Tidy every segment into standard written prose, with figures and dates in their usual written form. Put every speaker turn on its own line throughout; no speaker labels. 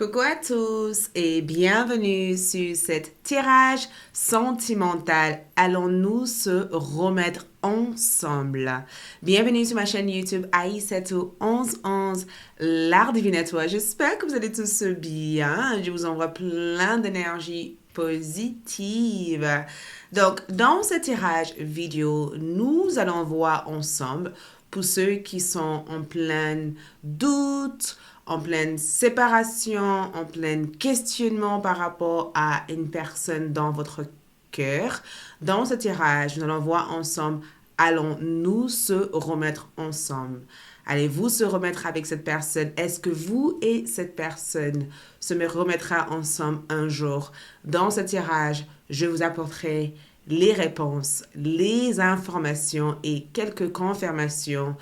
Coucou à tous et bienvenue sur cet tirage sentimental. Allons-nous se remettre ensemble? Bienvenue sur ma chaîne YouTube Aïssatou 1111, l'art divinatoire. J'espère que vous allez tous bien. Je vous envoie plein d'énergie positive. Donc, dans ce tirage vidéo, nous allons voir ensemble pour ceux qui sont en plein doute, en pleine séparation, en plein questionnement par rapport à une personne dans votre cœur. Dans ce tirage, nous allons voir ensemble, allons-nous se remettre ensemble? Allez-vous se remettre avec cette personne? Est-ce que vous et cette personne se remettra ensemble un jour? Dans ce tirage, je vous apporterai les réponses, les informations et quelques confirmations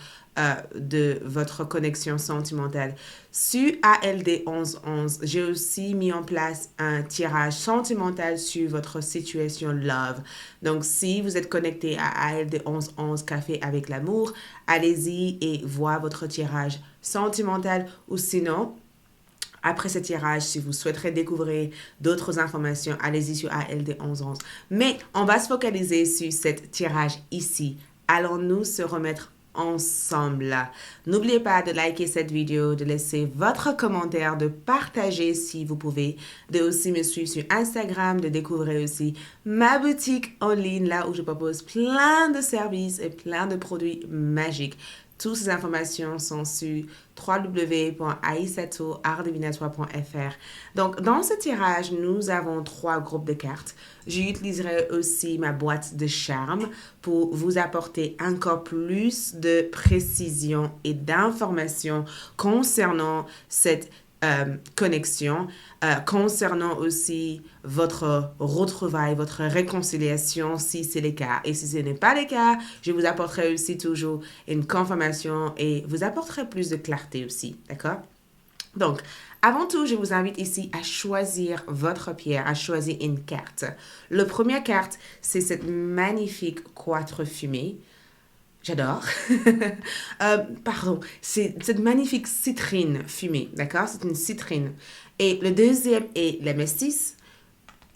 de votre connexion sentimentale. Sur ALD 1111, j'ai aussi mis en place un tirage sentimental sur votre situation love. Donc, si vous êtes connecté à ALD 1111 Café avec l'amour, allez-y et voir votre tirage sentimental ou sinon, après ce tirage, si vous souhaiterez découvrir d'autres informations, allez-y sur ALD 1111. Mais on va se focaliser sur ce tirage ici. Allons-nous se remettre ensemble? N'oubliez pas de liker cette vidéo, de laisser votre commentaire, de partager si vous pouvez, de aussi me suivre sur Instagram, de découvrir aussi ma boutique en ligne, là où je propose plein de services et plein de produits magiques. Toutes ces informations sont sur www.aissatou-artdivinatoire.fr. Donc, dans ce tirage, nous avons 3 groupes de cartes. J'utiliserai aussi ma boîte de charme pour vous apporter encore plus de précision et d'informations concernant cette connexion, concernant aussi votre retrouvaille, votre réconciliation, si c'est le cas. Et si ce n'est pas le cas, je vous apporterai aussi toujours une confirmation et vous apporterai plus de clarté aussi, d'accord? Donc, avant tout, je vous invite ici à choisir votre pierre, à choisir une carte. La première carte, c'est cette magnifique quatre fumée. J'adore. Pardon, c'est cette magnifique citrine fumée, d'accord? C'est une citrine. Et le deuxième est la méstisse,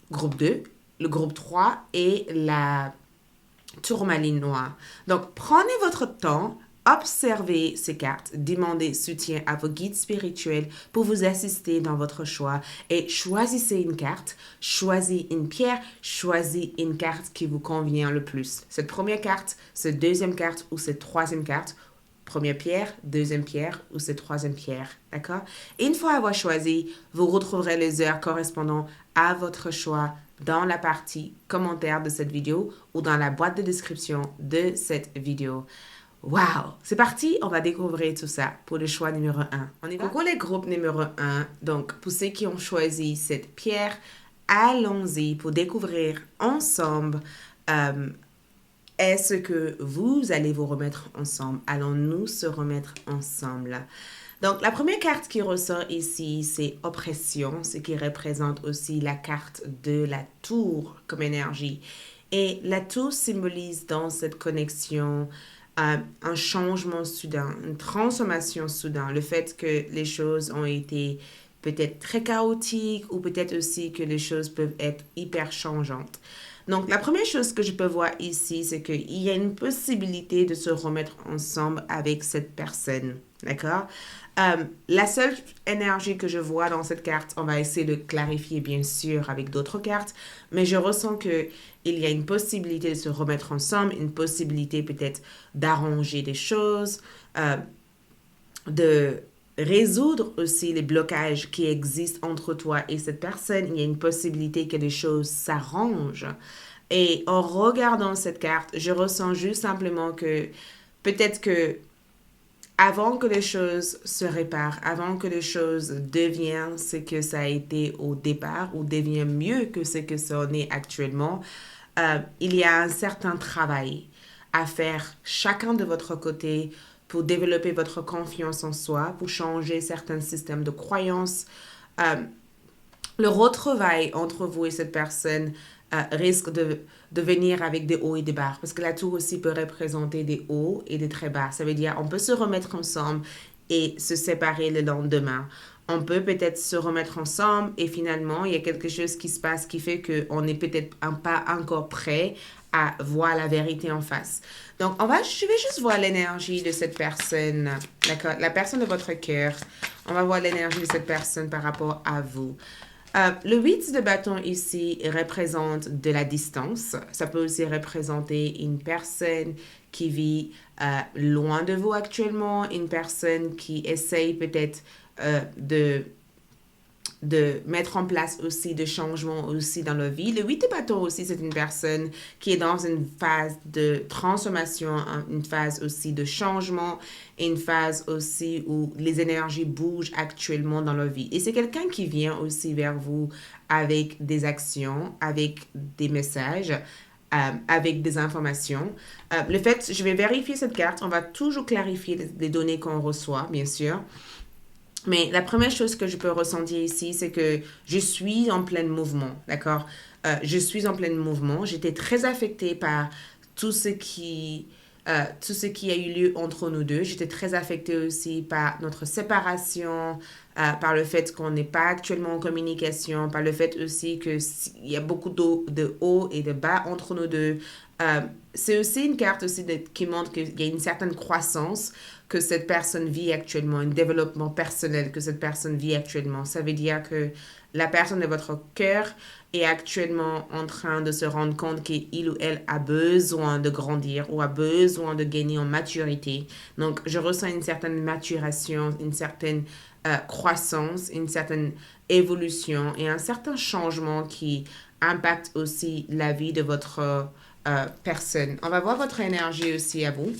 groupe 2. Le groupe 3 est la tourmaline noire. Donc, prenez votre temps, observez ces cartes, demandez soutien à vos guides spirituels pour vous assister dans votre choix et choisissez une carte, choisissez une pierre, choisissez une carte qui vous convient le plus. Cette première carte, cette deuxième carte ou cette troisième carte, première pierre, deuxième pierre ou cette troisième pierre, d'accord? Une fois avoir choisi, vous retrouverez les heures correspondant à votre choix dans la partie commentaire de cette vidéo ou dans la boîte de description de cette vidéo. Wow! C'est parti, on va découvrir tout ça pour le choix numéro 1. On y va? Coucou les groupes numéro 1. Donc, pour ceux qui ont choisi cette pierre, allons-y pour découvrir ensemble est-ce que vous allez vous remettre ensemble? Allons-nous se remettre ensemble? Donc, la première carte qui ressort ici, c'est oppression, ce qui représente aussi la carte de la tour comme énergie. Et la tour symbolise dans cette connexion un changement soudain, une transformation soudain, le fait que les choses ont été peut-être très chaotiques ou peut-être aussi que les choses peuvent être hyper changeantes. Donc, la première chose que je peux voir ici, c'est qu'il y a une possibilité de se remettre ensemble avec cette personne, d'accord? La seule énergie que je vois dans cette carte, on va essayer de clarifier bien sûr avec d'autres cartes, mais je ressens qu'il y a une possibilité de se remettre ensemble, une possibilité peut-être d'arranger des choses, de résoudre aussi les blocages qui existent entre toi et cette personne. Il y a une possibilité que les choses s'arrangent. Et en regardant cette carte, je ressens juste simplement que peut-être que avant que les choses se réparent, avant que les choses deviennent ce que ça a été au départ ou deviennent mieux que ce que ça en est actuellement, il y a un certain travail à faire chacun de votre côté pour développer votre confiance en soi, pour changer certains systèmes de croyances. Le retrouvaille entre vous et cette personne risque de venir avec des hauts et des bas. Parce que la tour aussi peut représenter des hauts et des très bas. Ça veut dire on peut se remettre ensemble et se séparer le lendemain. On peut peut-être se remettre ensemble et finalement, il y a quelque chose qui se passe qui fait qu'on n'est peut-être pas encore prêt à voir la vérité en face. Donc, je vais juste voir l'énergie de cette personne, d'accord? La personne de votre cœur. On va voir l'énergie de cette personne par rapport à vous. Le 8 de bâton ici représente de la distance. Ça peut aussi représenter une personne qui vit loin de vous actuellement, une personne qui essaye peut-être de mettre en place aussi des changements aussi dans leur vie. Le 8 de bâton aussi, c'est une personne qui est dans une phase de transformation, une phase aussi de changement, une phase aussi où les énergies bougent actuellement dans leur vie. Et c'est quelqu'un qui vient aussi vers vous avec des actions, avec des messages, avec des informations. Je vais vérifier cette carte. On va toujours clarifier les données qu'on reçoit, bien sûr. Mais la première chose que je peux ressentir ici, c'est que je suis en plein mouvement, d'accord? Je suis en plein mouvement. J'étais très affectée par tout ce qui, tout ce qui a eu lieu entre nous deux. J'étais très affectée aussi par notre séparation, par le fait qu'on n'est pas actuellement en communication, par le fait aussi qu'il y a beaucoup de hauts et de bas entre nous deux. Euh, c'est aussi une carte aussi qui montre qu'il y a une certaine croissance que cette personne vit actuellement, un développement personnel que cette personne vit actuellement. Ça veut dire que la personne de votre cœur est actuellement en train de se rendre compte qu'il ou elle a besoin de grandir ou a besoin de gagner en maturité. Donc, je ressens une certaine maturation, une certaine croissance, une certaine évolution et un certain changement qui impacte aussi la vie de votre personne. On va voir votre énergie aussi à vous.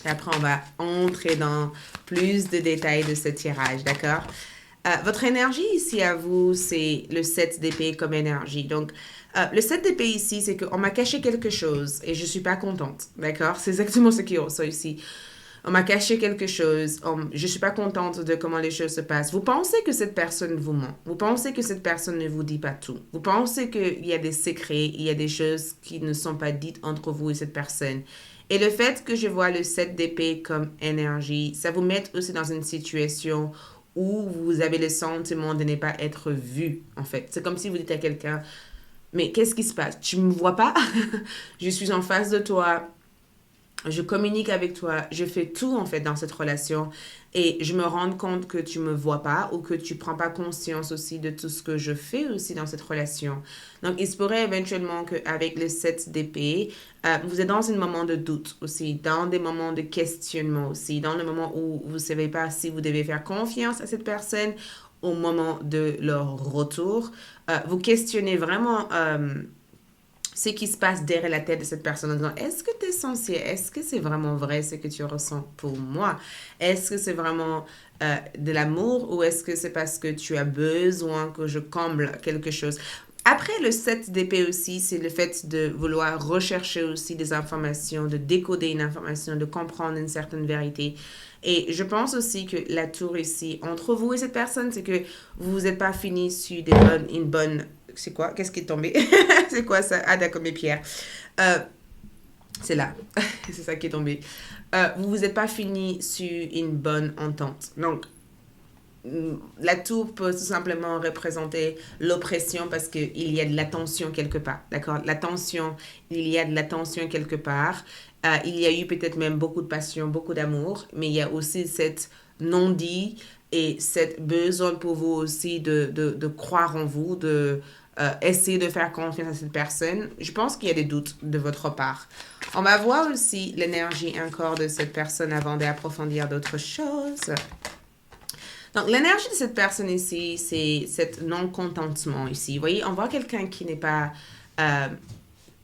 Et après, on va entrer dans plus de détails de ce tirage, d'accord? Votre énergie ici à vous, c'est le 7 d'épée comme énergie. Donc, le 7 d'épée ici, c'est qu'on m'a caché quelque chose et je ne suis pas contente, d'accord? C'est exactement ce qui ressort ici. On m'a caché quelque chose, je ne suis pas contente de comment les choses se passent. Vous pensez que cette personne vous ment. Vous pensez que cette personne ne vous dit pas tout. Vous pensez qu'il y a des secrets, il y a des choses qui ne sont pas dites entre vous et cette personne. Et le fait que je vois le 7 d'épée comme énergie, ça vous met aussi dans une situation où vous avez le sentiment de ne pas être vu, en fait. C'est comme si vous dites à quelqu'un, mais qu'est-ce qui se passe? Tu ne me vois pas? Je suis en face de toi, je communique avec toi, je fais tout en fait dans cette relation et je me rends compte que tu me vois pas ou que tu prends pas conscience aussi de tout ce que je fais aussi dans cette relation. Donc il se pourrait éventuellement qu'avec le 7 d'épée, vous êtes dans un moment de doute aussi, dans des moments de questionnement aussi, dans le moment où vous ne savez pas si vous devez faire confiance à cette personne au moment de leur retour. Vous questionnez vraiment ce qui se passe derrière la tête de cette personne en disant, est-ce que tu es sincère? Est-ce que c'est vraiment vrai ce que tu ressens pour moi? Est-ce que c'est vraiment de l'amour ou est-ce que c'est parce que tu as besoin que je comble quelque chose? Après, le 7 d'épée aussi, c'est le fait de vouloir rechercher aussi des informations, de décoder une information, de comprendre une certaine vérité. Et je pense aussi que la tour ici, entre vous et cette personne, c'est que vous n'êtes pas fini sur une bonne... C'est quoi? Qu'est-ce qui est tombé? C'est quoi ça? Ah, d'accord, mes pierres. Euh, c'est là. C'est ça qui est tombé. Vous vous êtes pas fini sur une bonne entente. Donc, la tour peut tout simplement représenter l'oppression parce qu'il y a de la tension quelque part. D'accord? La tension, il y a de la tension quelque part. Il y a eu peut-être même beaucoup de passion, beaucoup d'amour, mais il y a aussi cette non-dit et cette besoin pour vous aussi de croire en vous, de essayer de faire confiance à cette personne. Je pense qu'il y a des doutes de votre part. On va voir aussi l'énergie encore de cette personne avant d'approfondir d'autres choses. Donc, l'énergie de cette personne ici, c'est cet non-contentement ici. Vous voyez, on voit quelqu'un qui n'est pas...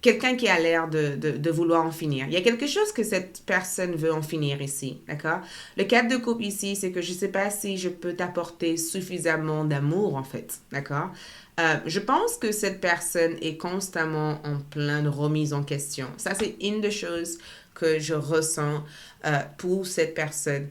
quelqu'un qui a l'air de vouloir en finir. Il y a quelque chose que cette personne veut en finir ici, d'accord? Le 4 de coupe ici, c'est que je ne sais pas si je peux t'apporter suffisamment d'amour, en fait, d'accord? Je pense que cette personne est constamment en pleine remise en question. Ça, c'est une des choses que je ressens pour cette personne.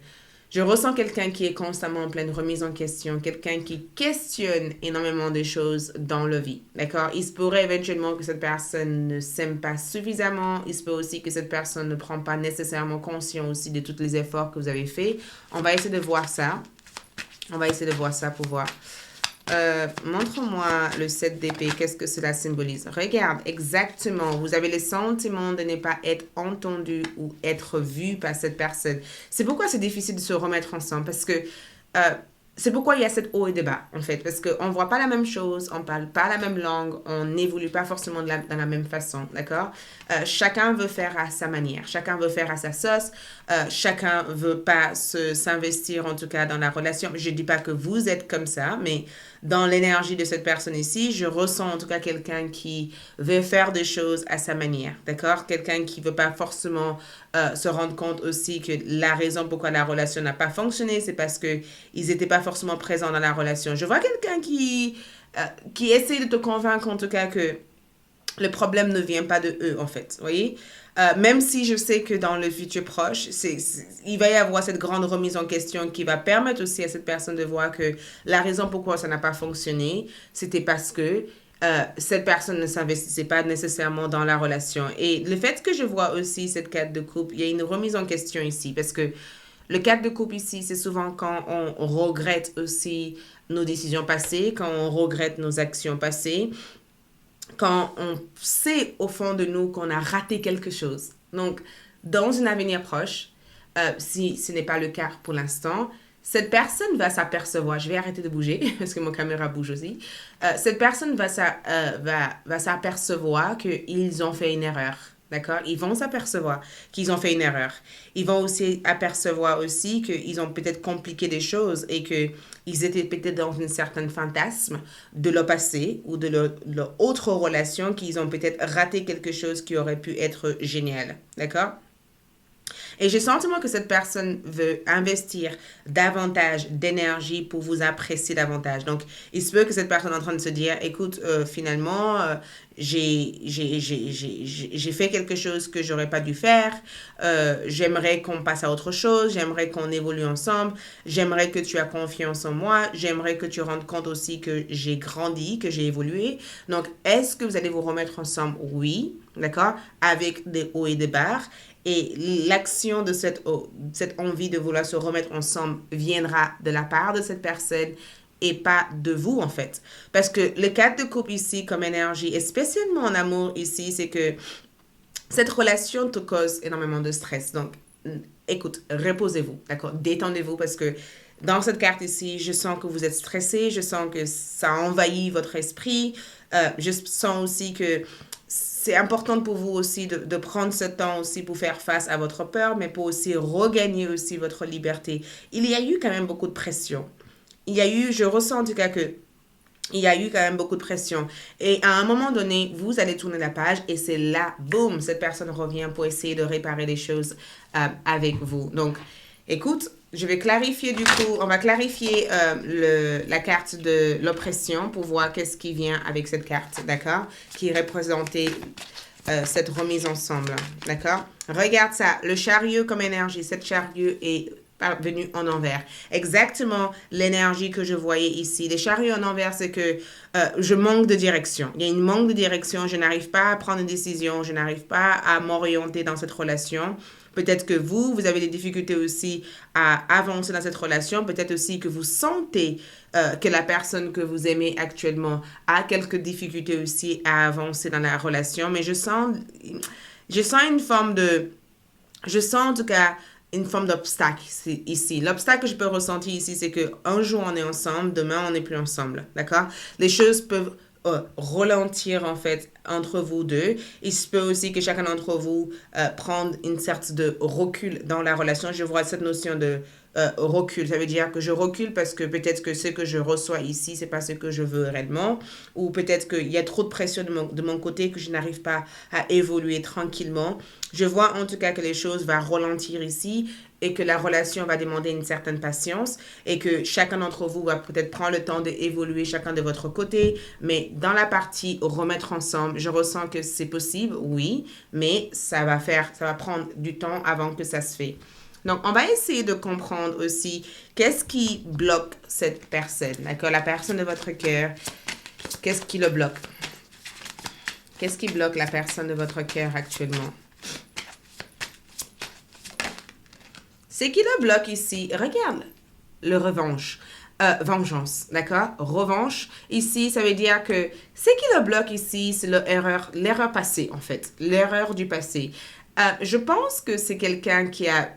Je ressens quelqu'un qui est constamment en pleine remise en question, quelqu'un qui questionne énormément de choses dans la vie, d'accord? Il se pourrait éventuellement que cette personne ne s'aime pas suffisamment, il se peut aussi que cette personne ne prend pas nécessairement conscience aussi de tous les efforts que vous avez faits. On va essayer de voir ça. On va essayer de voir ça pour voir. Montre-moi le 7 d'épée. Qu'est-ce que cela symbolise? Regarde, exactement. Vous avez le sentiment de ne pas être entendu ou être vu par cette personne. C'est pourquoi c'est difficile de se remettre ensemble. Parce que c'est pourquoi il y a cette haut et de bas, en fait. Parce qu'on ne voit pas la même chose, on ne parle pas la même langue, on n'évolue pas forcément dans la même façon, d'accord? Chacun veut faire à sa manière, chacun veut faire à sa sauce, chacun ne veut pas s'investir, en tout cas, dans la relation. Je ne dis pas que vous êtes comme ça, mais dans l'énergie de cette personne ici, je ressens en tout cas quelqu'un qui veut faire des choses à sa manière, d'accord? Quelqu'un qui ne veut pas forcément se rendre compte aussi que la raison pourquoi la relation n'a pas fonctionné, c'est parce qu'ils n'étaient pas forcément présents dans la relation. Je vois quelqu'un qui essaie de te convaincre en tout cas que le problème ne vient pas de eux, en fait, vous voyez? Même si je sais que dans le futur proche, il va y avoir cette grande remise en question qui va permettre aussi à cette personne de voir que la raison pourquoi ça n'a pas fonctionné, c'était parce que cette personne ne s'investissait pas nécessairement dans la relation. Et le fait que je vois aussi cette carte de coupe, il y a une remise en question ici, parce que le 4 de coupe ici, c'est souvent quand on regrette aussi nos décisions passées, quand on regrette nos actions passées, quand on sait au fond de nous qu'on a raté quelque chose. Donc, dans un avenir proche, si ce n'est pas le cas pour l'instant, cette personne va s'apercevoir, je vais arrêter de bouger parce que mon caméra bouge aussi, cette personne va s'apercevoir qu'ils ont fait une erreur. D'accord? Ils vont s'apercevoir qu'ils ont fait une erreur. Ils vont aussi apercevoir aussi qu'ils ont peut-être compliqué des choses et qu'ils étaient peut-être dans une certaine fantasme de leur passé ou de leur autre relation, qu'ils ont peut-être raté quelque chose qui aurait pu être génial. D'accord? Et j'ai le sentiment que cette personne veut investir davantage d'énergie pour vous apprécier davantage. Donc, il se peut que cette personne est en train de se dire, écoute, finalement, j'ai fait quelque chose que j'aurais pas dû faire. J'aimerais qu'on passe à autre chose. J'aimerais qu'on évolue ensemble. J'aimerais que tu aies confiance en moi. J'aimerais que tu rendes compte aussi que j'ai grandi, que j'ai évolué. Donc, est-ce que vous allez vous remettre ensemble? Oui, d'accord, avec des hauts et des bas. Et l'action de cette envie de vouloir se remettre ensemble viendra de la part de cette personne et pas de vous, en fait. Parce que le 4 de coupe ici, comme énergie, et spécialement en amour ici, c'est que cette relation te cause énormément de stress. Donc, écoute, reposez-vous, d'accord? Détendez-vous parce que dans cette carte ici, je sens que vous êtes stressé, je sens que ça envahit votre esprit, je sens aussi que c'est important pour vous aussi de prendre ce temps aussi pour faire face à votre peur, mais pour aussi regagner aussi votre liberté. Il y a eu quand même beaucoup de pression. Je ressens en tout cas que il y a eu quand même beaucoup de pression. Et à un moment donné, vous allez tourner la page et c'est là, boum, cette personne revient pour essayer de réparer les choses avec vous. Donc, écoute, je vais clarifier du coup, on va clarifier la carte de l'oppression pour voir qu'est-ce qui vient avec cette carte, d'accord? Qui représentait cette remise ensemble, d'accord? Regarde ça, le chariot comme énergie, cette chariot est venu en envers. Exactement l'énergie que je voyais ici. Les chariots en envers, c'est que je manque de direction. Il y a une manque de direction, je n'arrive pas à prendre une décision, je n'arrive pas à m'orienter dans cette relation. Peut-être que vous avez des difficultés aussi à avancer dans cette relation. Peut-être aussi que vous sentez que la personne que vous aimez actuellement a quelques difficultés aussi à avancer dans la relation. Mais je sens une forme de... Je sens en tout cas une forme d'obstacle ici. L'obstacle que je peux ressentir ici, c'est qu'un jour on est ensemble, demain on n'est plus ensemble. D'accord? Les choses peuvent ralentir en fait entre vous deux. Il se peut aussi que chacun d'entre vous prenne une sorte de recul dans la relation. Je vois cette notion de recul. Ça veut dire que je recule parce que peut-être que ce que je reçois ici, c'est pas ce que je veux réellement. Ou peut-être qu'il y a trop de pression de mon côté que je n'arrive pas à évoluer tranquillement. Je vois en tout cas que les choses vont ralentir ici et que la relation va demander une certaine patience et que chacun d'entre vous va peut-être prendre le temps d'évoluer chacun de votre côté. Mais dans la partie remettre ensemble, je ressens que c'est possible, oui, mais ça va prendre du temps avant que ça se fait. Donc, on va essayer de comprendre aussi qu'est-ce qui bloque cette personne, d'accord? La personne de votre cœur, qu'est-ce qui le bloque? Qu'est-ce qui bloque la personne de votre cœur actuellement? Ce qui le bloque ici, regarde, le revanche. vengeance, d'accord? Revanche, ici, ça veut dire que ce qui le bloque ici, c'est l'erreur passée, en fait. L'erreur du passé. Je pense que c'est quelqu'un qui a...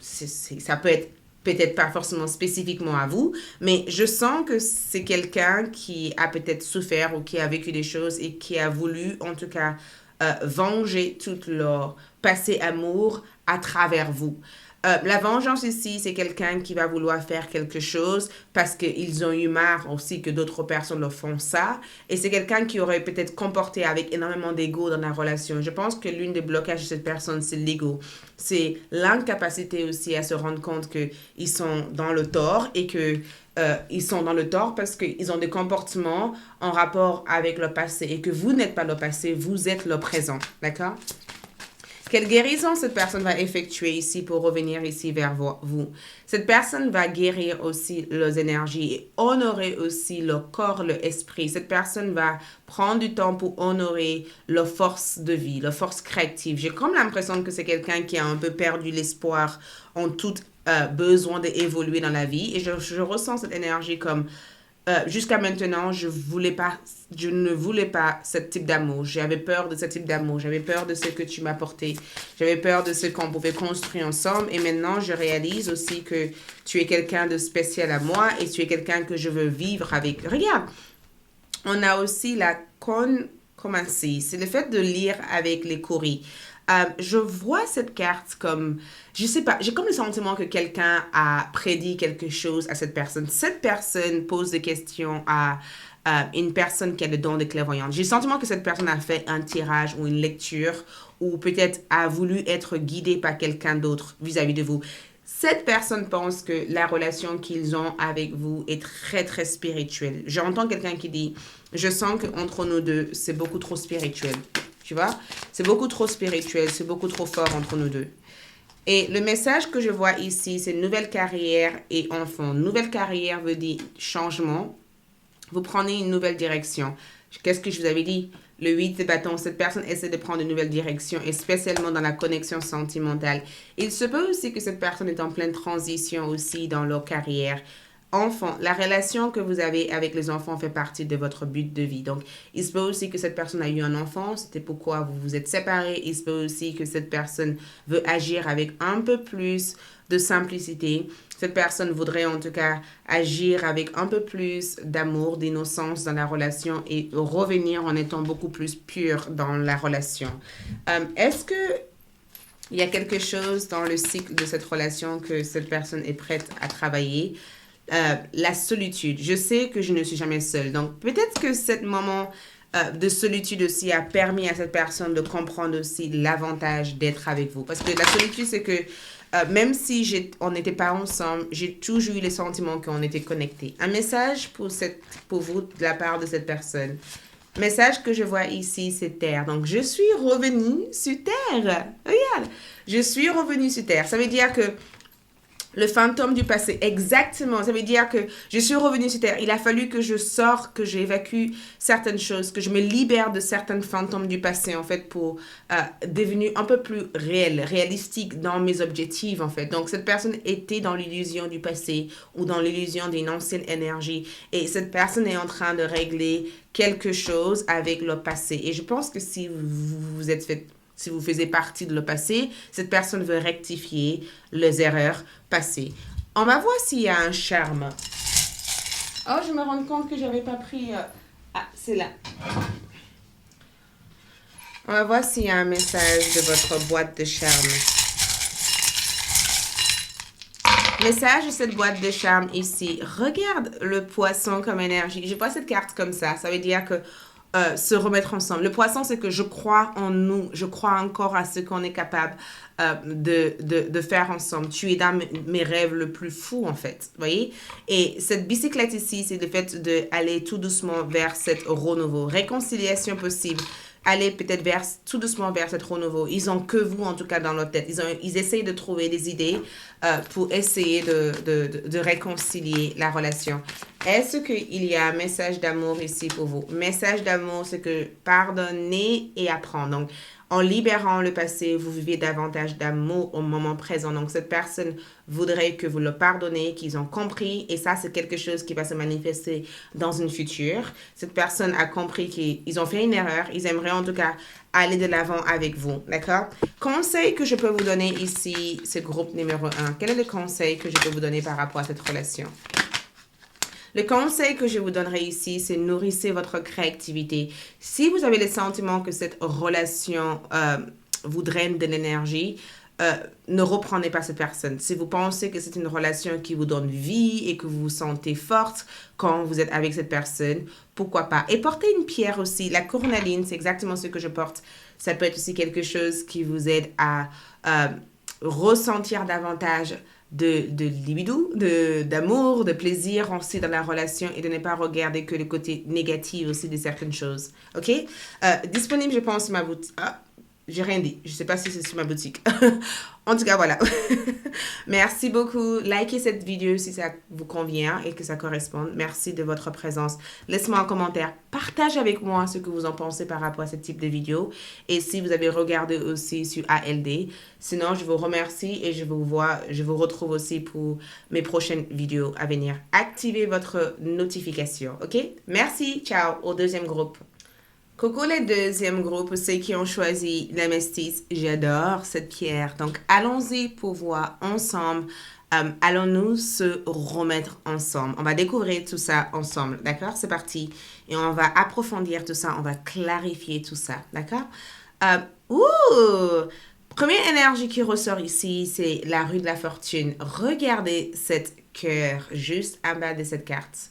ça peut être peut-être pas forcément spécifiquement à vous, mais je sens que c'est quelqu'un qui a peut-être souffert ou qui a vécu des choses et qui a voulu, en tout cas, venger tout leur passé amour à travers vous. La vengeance ici, c'est quelqu'un qui va vouloir faire quelque chose parce qu'ils ont eu marre aussi que d'autres personnes le font ça. Et c'est quelqu'un qui aurait peut-être comporté avec énormément d'ego dans la relation. Je pense que l'une des blocages de cette personne, c'est l'ego. C'est l'incapacité aussi à se rendre compte qu'ils sont dans le tort et que ils sont dans le tort parce qu'ils ont des comportements en rapport avec le passé et que vous n'êtes pas le passé, vous êtes le présent. D'accord? Quelle guérison cette personne va effectuer ici pour revenir ici vers vous? Cette personne va guérir aussi leurs énergies et honorer aussi le corps, l'esprit. Cette personne va prendre du temps pour honorer leur force de vie, leur force créative. J'ai comme l'impression que c'est quelqu'un qui a un peu perdu l'espoir en tout besoin d'évoluer dans la vie. Et je ressens cette énergie comme... jusqu'à maintenant, je ne voulais pas ce type d'amour. J'avais peur de ce type d'amour. J'avais peur de ce que tu m'apportais. J'avais peur de ce qu'on pouvait construire ensemble. Et maintenant, je réalise aussi que tu es quelqu'un de spécial à moi et tu es quelqu'un que je veux vivre avec. Regarde, on a aussi la commencer. C'est le fait de lire avec les courriers. Je vois cette carte comme, je sais pas, j'ai comme le sentiment que quelqu'un a prédit quelque chose à cette personne. Cette personne pose des questions à une personne qui a le don de clairvoyance. J'ai le sentiment que cette personne a fait un tirage ou une lecture ou peut-être a voulu être guidée par quelqu'un d'autre vis-à-vis de vous. Cette personne pense que la relation qu'ils ont avec vous est très, très spirituelle. J'entends quelqu'un qui dit, je sens qu'entre nous deux, c'est beaucoup trop spirituel. Tu vois? C'est beaucoup trop spirituel, c'est beaucoup trop fort entre nous deux. Et le message que je vois ici, c'est nouvelle carrière et enfant. Nouvelle carrière veut dire changement. Vous prenez une nouvelle direction. Qu'est-ce que je vous avais dit? Le 8 de bâton, cette personne essaie de prendre une nouvelle direction, et spécialement dans la connexion sentimentale. Il se peut aussi que cette personne est en pleine transition aussi dans leur carrière. Enfant, la relation que vous avez avec les enfants fait partie de votre but de vie. Donc, il se peut aussi que cette personne a eu un enfant, c'était pourquoi vous vous êtes séparés. Il se peut aussi que cette personne veut agir avec un peu plus de simplicité. Cette personne voudrait en tout cas agir avec un peu plus d'amour, d'innocence dans la relation et revenir en étant beaucoup plus pur dans la relation. Est-ce que il y a quelque chose dans le cycle de cette relation que cette personne est prête à travailler? La solitude. Je sais que je ne suis jamais seule. Donc, peut-être que ce moment de solitude aussi a permis à cette personne de comprendre aussi l'avantage d'être avec vous. Parce que la solitude, c'est que même si on n'était pas ensemble, j'ai toujours eu le sentiment qu'on était connectés. Un message pour vous de la part de cette personne. Message que je vois ici, c'est Terre. Donc, je suis revenue sur Terre. Regarde, je suis revenue sur Terre. Ça veut dire que le fantôme du passé, exactement. Ça veut dire que je suis revenue sur Terre. Il a fallu que je sorte, que j'évacue certaines choses, que je me libère de certains fantômes du passé, en fait, pour devenir un peu plus réalistique dans mes objectifs, en fait. Donc, cette personne était dans l'illusion du passé ou dans l'illusion d'une ancienne énergie. Et cette personne est en train de régler quelque chose avec le passé. Et je pense que si vous faisiez partie de le passé, cette personne veut rectifier les erreurs passées. On va voir s'il y a un charme. Oh, je me rends compte que je n'avais pas pris... Ah, c'est là. On va voir s'il y a un message de votre boîte de charme. Message de cette boîte de charme ici. Regarde le poisson comme énergie. Je vois cette carte comme ça. Ça veut dire que se remettre ensemble. Le poisson, c'est que je crois en nous. Je crois encore à ce qu'on est capable de faire ensemble. Tu es dans mes rêves le plus fou, en fait. Vous voyez? Et cette bicyclette ici, c'est le fait d'aller tout doucement vers cette renouveau. Réconciliation possible. Aller peut-être tout doucement vers cette renouveau. Ils ont que vous, en tout cas, dans leur tête. Ils essayent de trouver des idées pour essayer de réconcilier la relation. Est-ce qu'il y a un message d'amour ici pour vous? Message d'amour, c'est que pardonner et apprendre. Donc, en libérant le passé, vous vivez davantage d'amour au moment présent. Donc, cette personne voudrait que vous le pardonnez, qu'ils ont compris. Et ça, c'est quelque chose qui va se manifester dans une future. Cette personne a compris qu'ils ont fait une erreur. Ils aimeraient en tout cas aller de l'avant avec vous. D'accord? Conseil que je peux vous donner ici, c'est groupe numéro 1. Quel est le conseil que je peux vous donner par rapport à cette relation? Le conseil que je vous donnerai ici, c'est nourrissez votre créativité. Si vous avez le sentiment que cette relation vous draine de l'énergie, ne reprenez pas cette personne. Si vous pensez que c'est une relation qui vous donne vie et que vous vous sentez forte quand vous êtes avec cette personne, pourquoi pas? Et portez une pierre aussi. La cornaline, c'est exactement ce que je porte. Ça peut être aussi quelque chose qui vous aide à ressentir davantage de libido, d'amour, de plaisir aussi dans la relation et de ne pas regarder que le côté négatif aussi de certaines choses. OK? Disponible, je pense, sur ma boutique. Ah, j'ai rien dit. Je ne sais pas si c'est sur ma boutique. En tout cas, voilà. Merci beaucoup. Likez cette vidéo si ça vous convient et que ça corresponde. Merci de votre présence. Laissez-moi un commentaire. Partagez avec moi ce que vous en pensez par rapport à ce type de vidéo. Et si vous avez regardé aussi sur ALD. Sinon, je vous remercie et je vous retrouve aussi pour mes prochaines vidéos à venir. Activez votre notification. OK? Merci. Ciao. Au deuxième groupe. Coucou les deuxièmes groupes, ceux qui ont choisi la méstisse. J'adore cette pierre. Donc, allons-y pour voir ensemble. Allons-nous se remettre ensemble. On va découvrir tout ça ensemble. D'accord? C'est parti. Et on va approfondir tout ça. On va clarifier tout ça. D'accord? Première énergie qui ressort ici, c'est la rue de la fortune. Regardez cette cœur juste en bas de cette carte.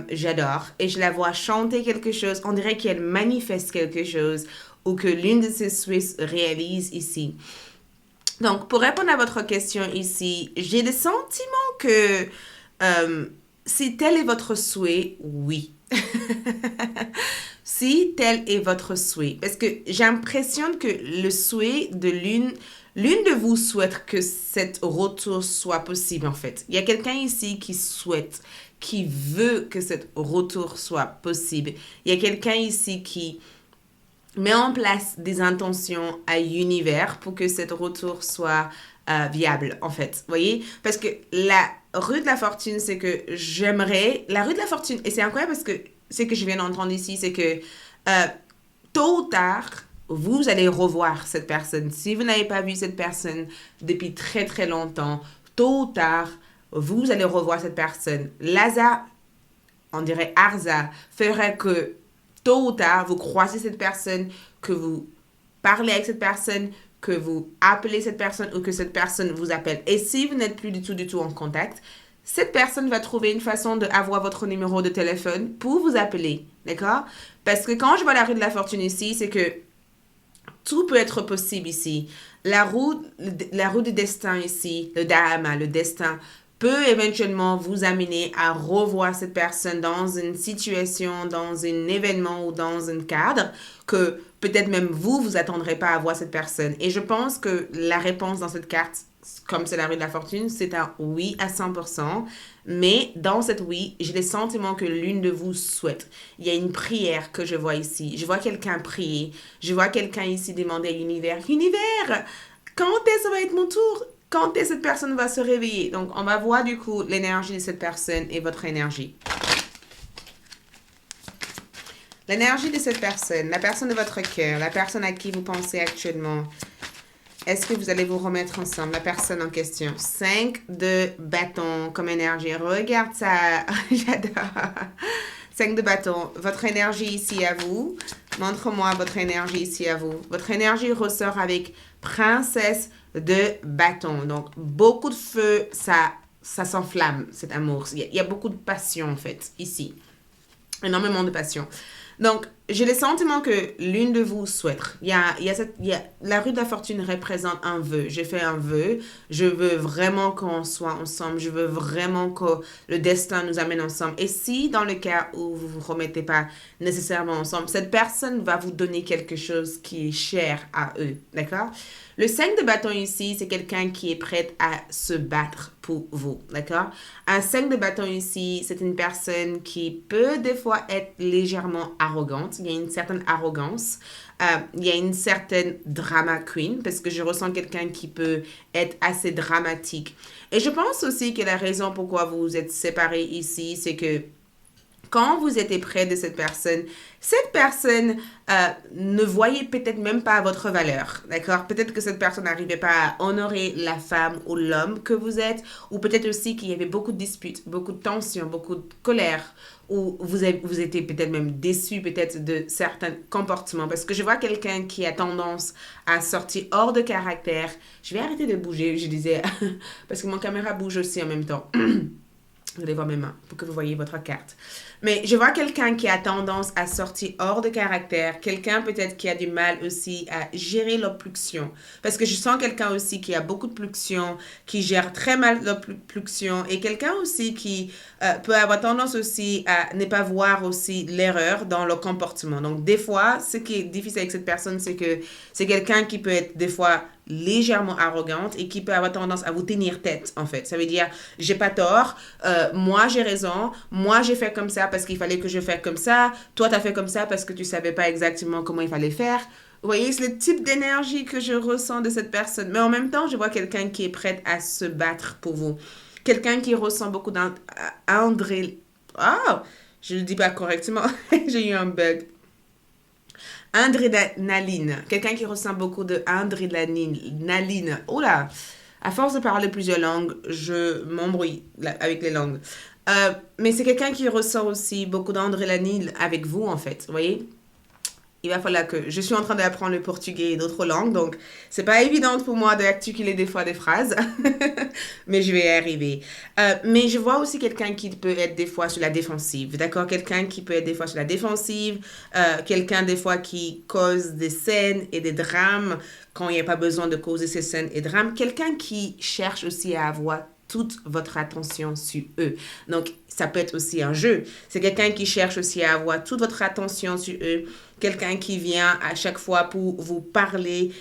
J'adore. Et je la vois chanter quelque chose. On dirait qu'elle manifeste quelque chose ou que l'une de ses souhaits se réalise ici. Donc, pour répondre à votre question ici, j'ai le sentiment que si tel est votre souhait, oui. Si tel est votre souhait. Parce que j'ai l'impression que le souhait de l'une de vous souhaite que cet retour soit possible, en fait. Il y a quelqu'un ici qui souhaite, qui veut que cet retour soit possible. Il y a quelqu'un ici qui met en place des intentions à l'univers pour que cet retour soit viable, en fait. Vous voyez? Parce que la rue de la fortune, c'est que j'aimerais... La rue de la fortune, et c'est incroyable parce que ce que je viens d'entendre ici, c'est que tôt ou tard, vous allez revoir cette personne. Si vous n'avez pas vu cette personne depuis très très longtemps, tôt ou tard, vous allez revoir cette personne. L'hasard, on dirait hasard, ferait que tôt ou tard, vous croisez cette personne, que vous parlez avec cette personne, que vous appelez cette personne ou que cette personne vous appelle. Et si vous n'êtes plus du tout en contact, cette personne va trouver une façon d'avoir votre numéro de téléphone pour vous appeler. D'accord? Parce que quand je vois la rue de la fortune ici, c'est que tout peut être possible ici. La roue du destin ici, le dharma, le destin, peut éventuellement vous amener à revoir cette personne dans une situation, dans un événement ou dans un cadre que peut-être même vous attendrez pas à voir cette personne. Et je pense que la réponse dans cette carte, comme c'est la rue de la fortune, c'est un oui à 100%. Mais dans cette oui, j'ai le sentiment que l'une de vous souhaite. Il y a une prière que je vois ici. Je vois quelqu'un prier. Je vois quelqu'un ici demander à l'univers, univers, quand est-ce que ça va être mon tour? Quand est-ce que cette personne va se réveiller? Donc, on va voir du coup l'énergie de cette personne et votre énergie. L'énergie de cette personne, la personne de votre cœur, la personne à qui vous pensez actuellement. Est-ce que vous allez vous remettre ensemble, la personne en question? 5 de bâton comme énergie. Regarde ça. J'adore. 5 de bâton. Votre énergie ici à vous. Montre-moi votre énergie ici à vous. Votre énergie ressort avec princesse de bâton. Donc, beaucoup de feu, ça s'enflamme, cet amour. Il y a beaucoup de passion, en fait, ici. Énormément de passion. Donc, j'ai le sentiment que l'une de vous souhaite. La rue de la fortune représente un vœu. J'ai fait un vœu. Je veux vraiment qu'on soit ensemble. Je veux vraiment que le destin nous amène ensemble. Et si, dans le cas où vous ne vous remettez pas nécessairement ensemble, cette personne va vous donner quelque chose qui est cher à eux. D'accord? Le 5 de bâton ici, c'est quelqu'un qui est prêt à se battre pour vous. D'accord? Un 5 de bâton ici, c'est une personne qui peut des fois être légèrement arrogante. Il y a une certaine arrogance. Il y a une certaine drama queen parce que je ressens quelqu'un qui peut être assez dramatique. Et je pense aussi que la raison pourquoi vous vous êtes séparés ici, c'est que quand vous étiez près de cette personne ne voyait peut-être même pas votre valeur, d'accord? Peut-être que cette personne n'arrivait pas à honorer la femme ou l'homme que vous êtes, ou peut-être aussi qu'il y avait beaucoup de disputes, beaucoup de tensions, beaucoup de colère, ou vous étiez peut-être même déçu peut-être de certains comportements, parce que je vois quelqu'un qui a tendance à sortir hors de caractère. Je vais arrêter de bouger, je disais, parce que mon caméra bouge aussi en même temps. Vous allez voir mes mains pour que vous voyez votre carte. Mais je vois quelqu'un qui a tendance à sortir hors de caractère. Quelqu'un peut-être qui a du mal aussi à gérer l'obstruction. Parce que je sens quelqu'un aussi qui a beaucoup de pulsions, qui gère très mal l'obstruction. Et quelqu'un aussi qui peut avoir tendance aussi à ne pas voir aussi l'erreur dans le comportement. Donc des fois, ce qui est difficile avec cette personne, c'est que c'est quelqu'un qui peut être des fois légèrement arrogante et qui peut avoir tendance à vous tenir tête, en fait. Ça veut dire, j'ai pas tort, moi j'ai raison, moi j'ai fait comme ça parce qu'il fallait que je fasse comme ça, toi t'as fait comme ça parce que tu savais pas exactement comment il fallait faire. Vous voyez, c'est le type d'énergie que je ressens de cette personne. Mais en même temps, je vois quelqu'un qui est prêt à se battre pour vous. Quelqu'un qui ressent beaucoup d'André... Oh, je le dis pas correctement. J'ai eu un bug. Adrénaline. Quelqu'un qui ressent beaucoup de adrénaline. Oh là, à force de parler plusieurs langues, je m'embrouille avec les langues. Mais c'est quelqu'un qui ressent aussi beaucoup d'adrénaline avec vous, en fait. Vous voyez? Il va falloir que... Je suis en train d'apprendre le portugais et d'autres langues, donc c'est pas évident pour moi d'articuler des fois des phrases, mais je vais y arriver. Mais je vois aussi quelqu'un qui peut être des fois sur la défensive, d'accord? Quelqu'un qui peut être des fois sur la défensive, quelqu'un des fois qui cause des scènes et des drames quand il n'y a pas besoin de causer ces scènes et drames. Quelqu'un qui cherche aussi à avoir toute votre attention sur eux. Donc, ça peut être aussi un jeu. C'est quelqu'un qui cherche aussi à avoir toute votre attention sur eux. Quelqu'un qui vient à chaque fois pour vous parler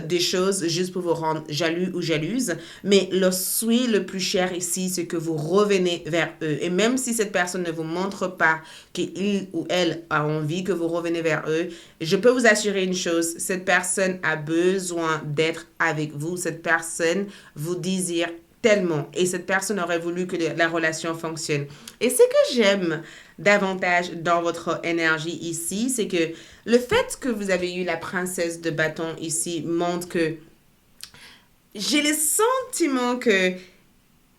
des choses juste pour vous rendre jaloux ou jalouse. Mais le souhait le plus cher ici, c'est que vous revenez vers eux. Et même si cette personne ne vous montre pas qu'il ou elle a envie que vous revenez vers eux, je peux vous assurer une chose, cette personne a besoin d'être avec vous. Cette personne vous désire tellement. Et cette personne aurait voulu que la relation fonctionne. Et ce que j'aime davantage dans votre énergie ici, c'est que le fait que vous avez eu la princesse de bâton ici montre que j'ai le sentiment que...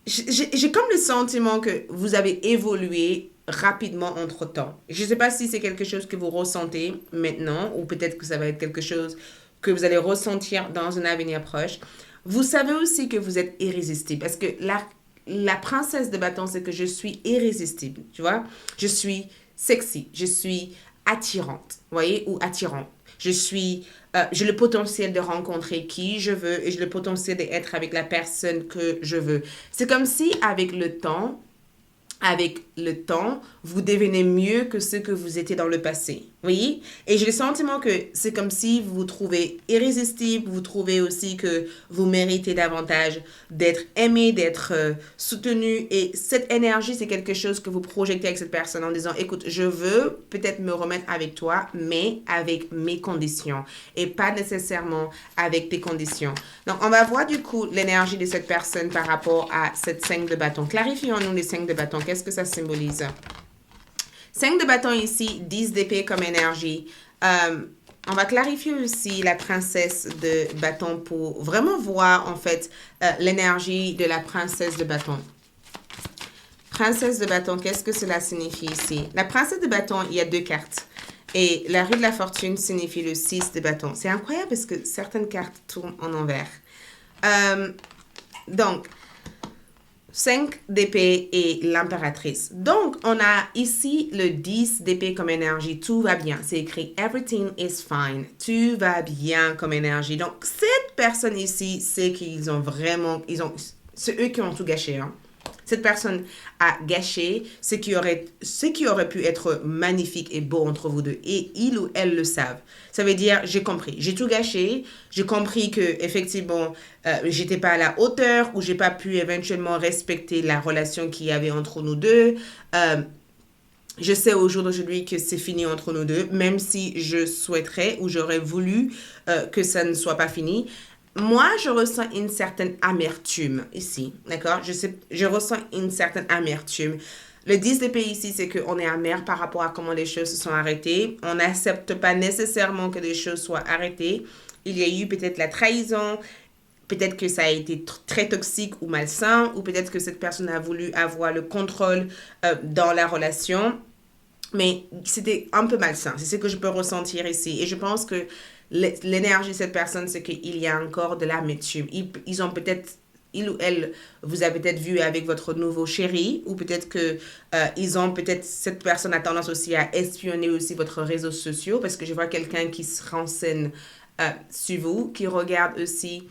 J'ai comme le sentiment que vous avez évolué rapidement entre-temps. Je ne sais pas si c'est quelque chose que vous ressentez maintenant ou peut-être que ça va être quelque chose que vous allez ressentir dans un avenir proche. Vous savez aussi que vous êtes irrésistible parce que la princesse de bâton, c'est que je suis irrésistible, tu vois. Je suis sexy, je suis attirante, vous voyez, ou attirant. J'ai le potentiel de rencontrer qui je veux et j'ai le potentiel d'être avec la personne que je veux. C'est comme si avec le temps, vous devenez mieux que ce que vous étiez dans le passé. Oui? Et j'ai le sentiment que c'est comme si vous vous trouvez irrésistible, vous trouvez aussi que vous méritez davantage d'être aimé, d'être soutenu. Et cette énergie, c'est quelque chose que vous projetez avec cette personne en disant, écoute, je veux peut-être me remettre avec toi, mais avec mes conditions et pas nécessairement avec tes conditions. Donc, on va voir du coup l'énergie de cette personne par rapport à cette 5 de bâton. Clarifions-nous les 5 de bâton. Qu'est-ce que ça symbolise? 5 de bâton ici, 10 d'épée comme énergie. On va clarifier aussi la princesse de bâton pour vraiment voir en fait l'énergie de la princesse de bâton. Princesse de bâton, qu'est-ce que cela signifie ici? La princesse de bâton, il y a deux cartes. Et la rue de la fortune signifie le 6 de bâton. C'est incroyable parce que certaines cartes tournent en envers. Donc, 5 d'épée et l'impératrice. Donc, on a ici le 10 d'épée comme énergie. Tout va bien. C'est écrit everything is fine. Tout va bien comme énergie. Donc, cette personne ici, c'est qu'ils ont vraiment, c'est eux qui ont tout gâché, hein. Cette personne a gâché ce qui aurait pu être magnifique et beau entre vous deux. Et ils ou elles le savent. Ça veut dire, j'ai compris. J'ai tout gâché. J'ai compris que, effectivement, j'étais pas à la hauteur ou j'ai pas pu éventuellement respecter la relation qu'il y avait entre nous deux. Je sais au jour d'aujourd'hui que c'est fini entre nous deux, même si je souhaiterais ou j'aurais voulu que ça ne soit pas fini. Moi, je ressens une certaine amertume ici, d'accord? Je ressens une certaine amertume. Le 10 d'épée ici, c'est qu'on est amer par rapport à comment les choses se sont arrêtées. On n'accepte pas nécessairement que les choses soient arrêtées. Il y a eu peut-être la trahison, peut-être que ça a été très toxique ou malsain, ou peut-être que cette personne a voulu avoir le contrôle dans la relation. Mais c'était un peu malsain. C'est ce que je peux ressentir ici. Et je pense que l'énergie de cette personne, c'est qu'il y a encore de l'amertume. Ils ont peut-être, il ou elle, vous avez peut-être vu avec votre nouveau chéri, ou peut-être que cette personne a tendance aussi à espionner aussi votre réseaux sociaux, parce que je vois quelqu'un qui se renseigne sur vous, qui regarde aussi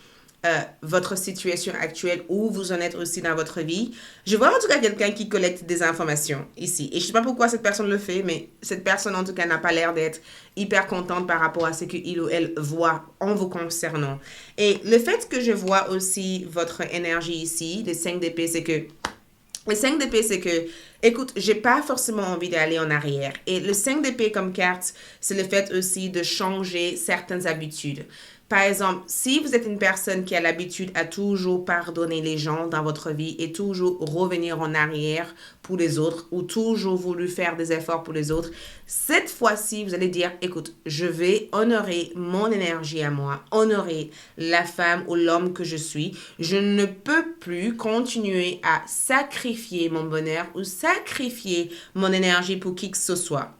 votre situation actuelle, où vous en êtes aussi dans votre vie. Je vois en tout cas quelqu'un qui collecte des informations ici. Et je ne sais pas pourquoi cette personne le fait, mais cette personne en tout cas n'a pas l'air d'être hyper contente par rapport à ce qu'il ou elle voit en vous concernant. Et le fait que je vois aussi votre énergie ici, les 5 d'épée, c'est que le 5 d'épée, c'est que, écoute, j'ai pas forcément envie d'aller en arrière. Et le 5 d'épée comme carte, c'est le fait aussi de changer certaines habitudes. Par exemple, si vous êtes une personne qui a l'habitude à toujours pardonner les gens dans votre vie et toujours revenir en arrière pour les autres ou toujours voulu faire des efforts pour les autres, cette fois-ci, vous allez dire, écoute, je vais honorer mon énergie à moi, honorer la femme ou l'homme que je suis. Je ne peux plus continuer à sacrifier mon bonheur ou sacrifier mon énergie pour qui que ce soit.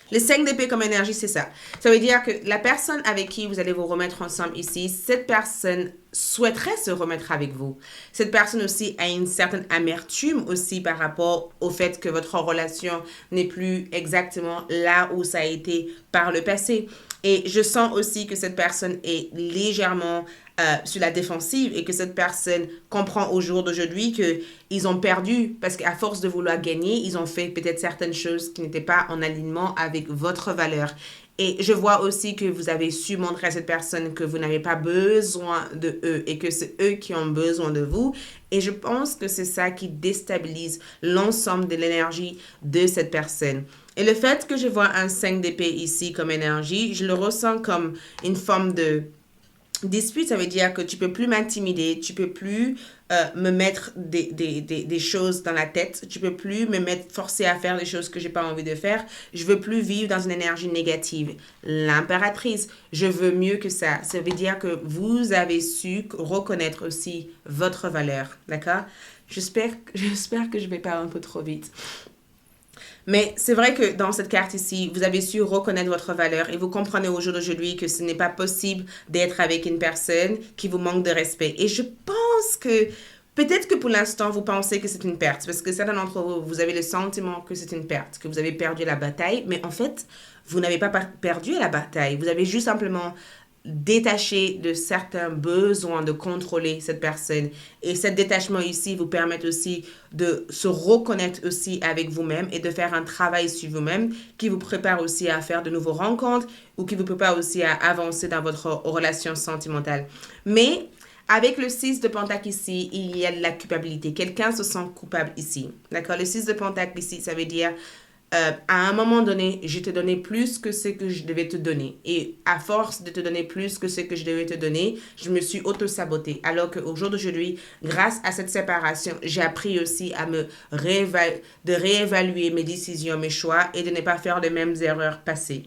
Les 5 d'épée comme énergie, c'est ça. Ça veut dire que la personne avec qui vous allez vous remettre ensemble ici, cette personne souhaiterait se remettre avec vous. Cette personne aussi a une certaine amertume aussi par rapport au fait que votre relation n'est plus exactement là où ça a été par le passé. Et je sens aussi que cette personne est légèrement sur la défensive et que cette personne comprend au jour d'aujourd'hui qu'ils ont perdu parce qu'à force de vouloir gagner, ils ont fait peut-être certaines choses qui n'étaient pas en alignement avec votre valeur. Et je vois aussi que vous avez su montrer à cette personne que vous n'avez pas besoin de eux et que c'est eux qui ont besoin de vous. Et je pense que c'est ça qui déstabilise l'ensemble de l'énergie de cette personne. Et le fait que je vois un 5 d'épée ici comme énergie, je le ressens comme une forme de dispute. Ça veut dire que tu peux plus m'intimider, tu peux plus me mettre des choses dans la tête, tu peux plus me mettre forcer à faire des choses que j'ai pas envie de faire. Je veux plus vivre dans une énergie négative. L'impératrice, je veux mieux que ça. Ça veut dire que vous avez su reconnaître aussi votre valeur, d'accord? J'espère que je vais pas un peu trop vite. Mais c'est vrai que dans cette carte ici, vous avez su reconnaître votre valeur et vous comprenez au jour d'aujourd'hui que ce n'est pas possible d'être avec une personne qui vous manque de respect. Et je pense que peut-être que pour l'instant, vous pensez que c'est une perte parce que certains d'entre vous, vous avez le sentiment que c'est une perte, que vous avez perdu la bataille. Mais en fait, vous n'avez pas perdu la bataille. Vous avez juste simplement détaché de certains besoins de contrôler cette personne. Et cet détachement ici vous permet aussi de se reconnaître aussi avec vous-même et de faire un travail sur vous-même qui vous prépare aussi à faire de nouveaux rencontres ou qui vous prépare aussi à avancer dans votre relation sentimentale. Mais avec le 6 de Pentacle ici, il y a de la culpabilité. Quelqu'un se sent coupable ici. D'accord? Le 6 de Pentacle ici, ça veut dire à un moment donné, je t'ai donné plus que ce que je devais te donner. Et à force de te donner plus que ce que je devais te donner, je me suis auto-sabotée. Alors qu'au jour d'aujourd'hui, grâce à cette séparation, j'ai appris aussi à de réévaluer mes décisions, mes choix et de ne pas faire les mêmes erreurs passées.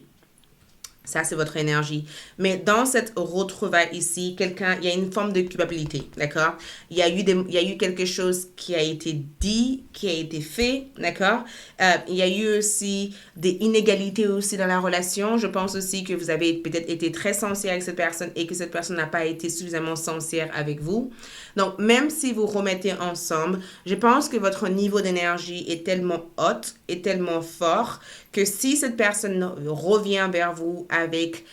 Ça, c'est votre énergie. Mais dans cette retrouvaille ici, il y a une forme de culpabilité, d'accord? Il y a eu quelque chose qui a été dit, qui a été fait, d'accord? Il y a eu aussi des inégalités aussi dans la relation. Je pense aussi que vous avez peut-être été très sincère avec cette personne et que cette personne n'a pas été suffisamment sincère avec vous. Donc, même si vous remettez ensemble, je pense que votre niveau d'énergie est tellement haut et tellement fort que si cette personne revient vers vous avec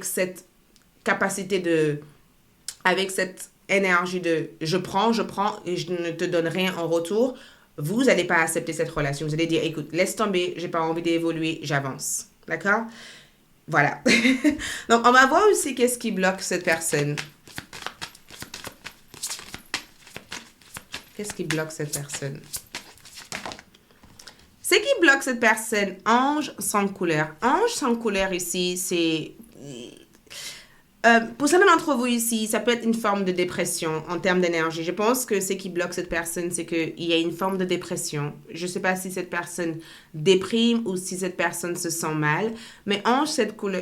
cette capacité avec cette énergie de je prends et je ne te donne rien en retour, vous n'allez pas accepter cette relation. Vous allez dire, écoute, laisse tomber, j'ai pas envie d'évoluer, j'avance. D'accord? Voilà. Donc, on va voir aussi qu'est-ce qui bloque cette personne. Qu'est-ce qui bloque cette personne? Ce qui bloque cette personne, ange sans couleur. Ange sans couleur ici, c'est... pour certains d'entre vous ici, ça peut être une forme de dépression en termes d'énergie. Je pense que ce qui bloque cette personne, c'est qu'il y a une forme de dépression. Je ne sais pas si cette personne déprime ou si cette personne se sent mal. Mais ange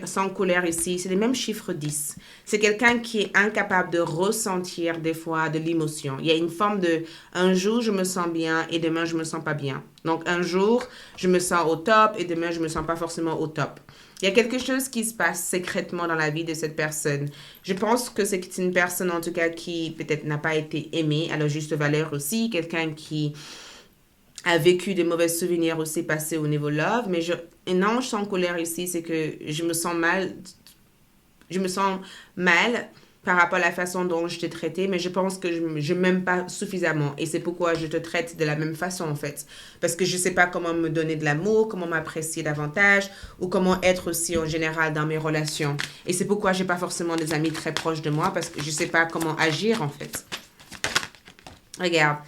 sans couleur ici, c'est les mêmes chiffres 10. C'est quelqu'un qui est incapable de ressentir des fois de l'émotion. Il y a une forme de un jour je me sens bien et demain je me sens pas bien. Donc un jour je me sens au top et demain je me sens pas forcément au top. Il y a quelque chose qui se passe secrètement dans la vie de cette personne. Je pense que c'est une personne, en tout cas, qui peut-être n'a pas été aimée à la juste valeur aussi. Quelqu'un qui a vécu de mauvais souvenirs aussi passés au niveau love. Mais un ange sans colère ici, c'est que je me sens mal. Je me sens mal par rapport à la façon dont je t'ai traité, mais je pense que je m'aime pas suffisamment. Et c'est pourquoi je te traite de la même façon, en fait. Parce que je sais pas comment me donner de l'amour, comment m'apprécier davantage, ou comment être aussi en général dans mes relations. Et c'est pourquoi j'ai pas forcément des amis très proches de moi, parce que je sais pas comment agir, en fait. Regarde.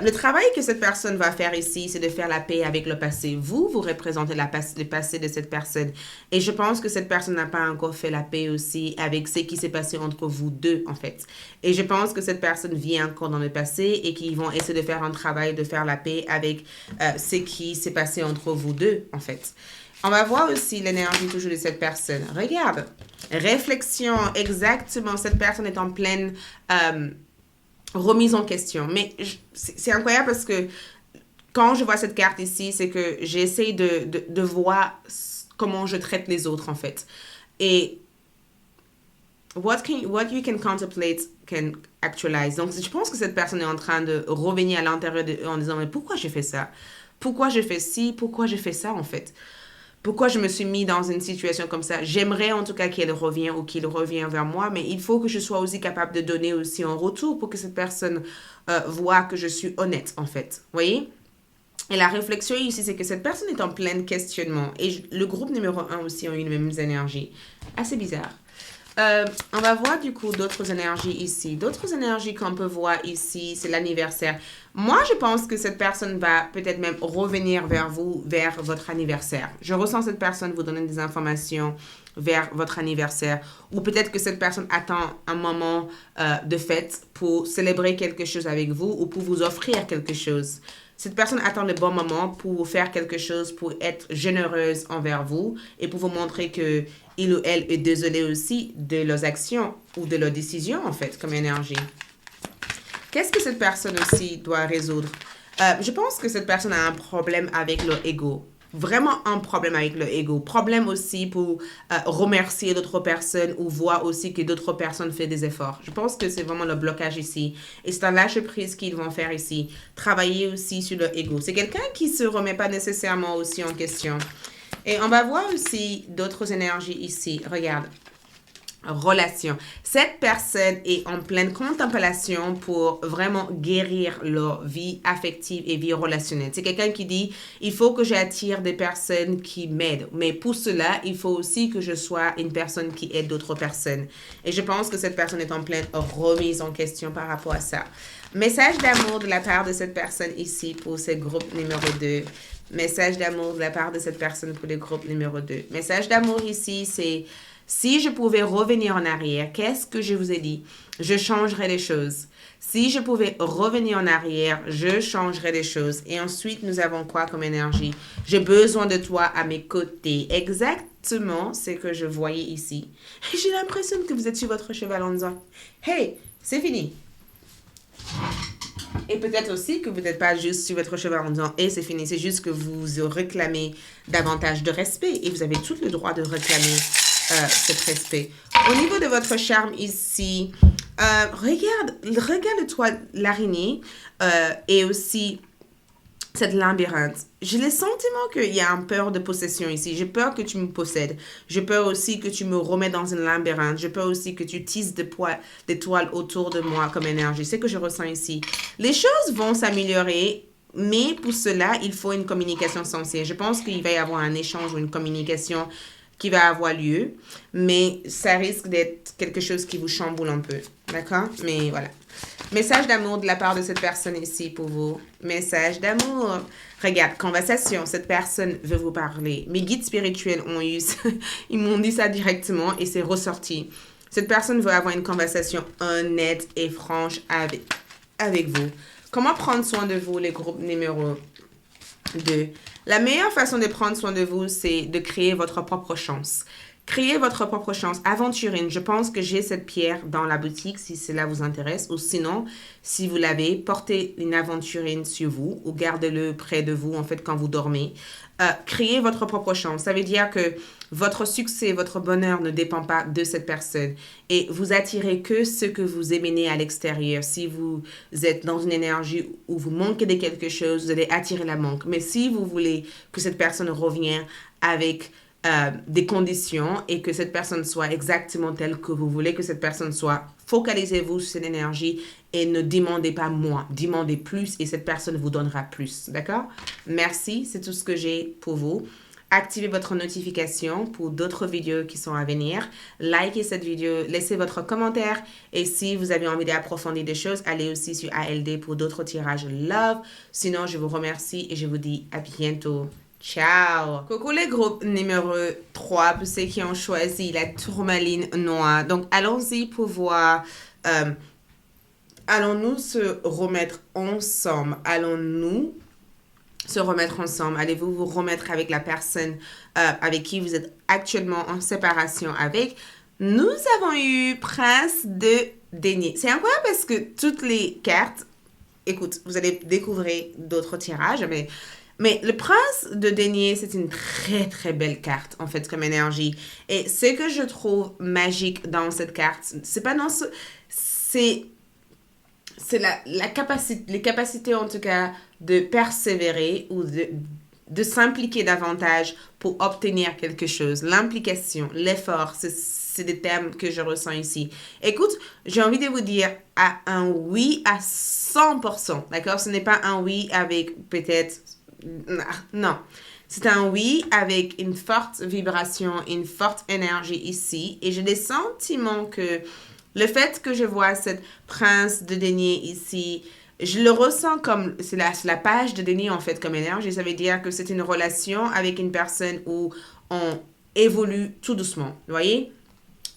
Le travail que cette personne va faire ici, c'est de faire la paix avec le passé. Vous représentez le passé de cette personne. Et je pense que cette personne n'a pas encore fait la paix aussi avec ce qui s'est passé entre vous deux, en fait. Et je pense que cette personne vit encore dans le passé et qu'ils vont essayer de faire un travail de faire la paix avec ce qui s'est passé entre vous deux, en fait. On va voir aussi l'énergie toujours de cette personne. Regarde. Réflexion, exactement. Cette personne est en pleine... remise en question. Mais c'est incroyable parce que quand je vois cette carte ici, c'est que j'essaie de voir comment je traite les autres, en fait. Et what you can contemplate can actualize. Donc, je pense que cette personne est en train de revenir à l'intérieur en disant, mais pourquoi j'ai fait ça? Pourquoi j'ai fait ci? Pourquoi j'ai fait ça, en fait? Pourquoi je me suis mis dans une situation comme ça? J'aimerais en tout cas qu'elle revienne ou qu'il revienne vers moi, mais il faut que je sois aussi capable de donner aussi un retour pour que cette personne voit que je suis honnête, en fait. Vous voyez? Et la réflexion ici, c'est que cette personne est en plein questionnement. Et le groupe numéro 1 aussi ont eu les mêmes énergies. Assez bizarre. On va voir du coup d'autres énergies ici. D'autres énergies qu'on peut voir ici, c'est l'anniversaire. Moi, je pense que cette personne va peut-être même revenir vers vous, vers votre anniversaire. Je ressens cette personne vous donner des informations vers votre anniversaire. Ou peut-être que cette personne attend un moment de fête pour célébrer quelque chose avec vous ou pour vous offrir quelque chose. Cette personne attend le bon moment pour vous faire quelque chose, pour être généreuse envers vous et pour vous montrer que il ou elle est désolé aussi de leurs actions ou de leurs décisions, en fait, comme énergie. Qu'est-ce que cette personne aussi doit résoudre? Je pense que cette personne a un problème avec leur ego. Vraiment un problème avec leur ego. Problème aussi pour remercier d'autres personnes ou voir aussi que d'autres personnes font des efforts. Je pense que c'est vraiment le blocage ici. Et c'est un lâcher-prise qu'ils vont faire ici. Travailler aussi sur leur ego. C'est quelqu'un qui ne se remet pas nécessairement aussi en question. Et on va voir aussi d'autres énergies ici. Regarde. Relation. Cette personne est en pleine contemplation pour vraiment guérir leur vie affective et vie relationnelle. C'est quelqu'un qui dit, il faut que j'attire des personnes qui m'aident. Mais pour cela, il faut aussi que je sois une personne qui aide d'autres personnes. Et je pense que cette personne est en pleine remise en question par rapport à ça. Message d'amour de la part de cette personne ici pour ce groupe numéro 2. Message d'amour de la part de cette personne pour le groupe numéro 2. Message d'amour ici, Si je pouvais revenir en arrière, qu'est-ce que je vous ai dit? Je changerais les choses. Si je pouvais revenir en arrière, je changerais les choses. Et ensuite, nous avons quoi comme énergie? J'ai besoin de toi à mes côtés. Exactement ce que je voyais ici. Et j'ai l'impression que vous êtes sur votre cheval en disant, hey, c'est fini. Et peut-être aussi que vous n'êtes pas juste sur votre cheval en disant, hey, c'est fini. C'est juste que vous réclamez davantage de respect. Et vous avez tout le droit de réclamer cet respect. Au niveau de votre charme ici, regarde-toi l'araignée et aussi cette labyrinthe. J'ai le sentiment qu'il y a une peur de possession ici. J'ai peur que tu me possèdes. J'ai peur aussi que tu me remets dans un labyrinthe. J'ai peur aussi que tu tisses des toiles autour de moi comme énergie. C'est ce que je ressens ici. Les choses vont s'améliorer. Mais pour cela, il faut une communication sensée. Je pense qu'il va y avoir un échange ou une communication qui va avoir lieu, mais ça risque d'être quelque chose qui vous chamboule un peu, d'accord? Mais voilà. Message d'amour de la part de cette personne ici pour vous. Message d'amour. Regarde, conversation, cette personne veut vous parler. Mes guides spirituels ont eu ça. Ils m'ont dit ça directement et c'est ressorti. Cette personne veut avoir une conversation honnête et franche avec vous. Comment prendre soin de vous, les groupes numéro 2? La meilleure façon de prendre soin de vous, c'est de créer votre propre chance. Créez votre propre chance. Aventurine, je pense que j'ai cette pierre dans la boutique si cela vous intéresse. Ou sinon, si vous l'avez, portez une aventurine sur vous ou gardez-le près de vous en fait quand vous dormez. Créez votre propre chance. Ça veut dire que votre succès, votre bonheur ne dépend pas de cette personne. Et vous attirez que ce que vous émanez à l'extérieur. Si vous êtes dans une énergie où vous manquez de quelque chose, vous allez attirer la manque. Mais si vous voulez que cette personne revienne avec des conditions et que cette personne soit exactement telle que vous voulez que cette personne soit, focalisez-vous sur cette énergie et ne demandez pas moins, demandez plus et cette personne vous donnera plus, d'accord? Merci, c'est tout ce que j'ai pour vous. Activez votre notification pour d'autres vidéos qui sont à venir. Likez cette vidéo, laissez votre commentaire et si vous avez envie d'approfondir des choses, allez aussi sur ALD pour d'autres tirages love. Sinon, je vous remercie et je vous dis à bientôt. Ciao! Coucou les groupes numéro 3 pour ceux qui ont choisi la tourmaline noire. Donc, allons-y pour voir. Allons-nous se remettre ensemble? Allons-nous se remettre ensemble? Allez-vous vous remettre avec la personne avec qui vous êtes actuellement en séparation avec? Nous avons eu Prince de Denier. C'est incroyable parce que toutes les cartes, écoute, vous allez découvrir d'autres tirages, mais le prince de denier, c'est une très, très belle carte, en fait, comme énergie. Et ce que je trouve magique dans cette carte, c'est pas dans ce... C'est la capacité, les capacités, en tout cas, de persévérer ou de s'impliquer davantage pour obtenir quelque chose. L'implication, l'effort, c'est des termes que je ressens ici. Écoute, j'ai envie de vous dire un oui à 100%, d'accord? Ce n'est pas un oui avec peut-être... Non, c'est un oui avec une forte vibration, une forte énergie ici. Et j'ai des sentiments que le fait que je vois cette prince de denier ici, je le ressens comme, c'est la page de denier en fait comme énergie. Ça veut dire que c'est une relation avec une personne où on évolue tout doucement, vous voyez?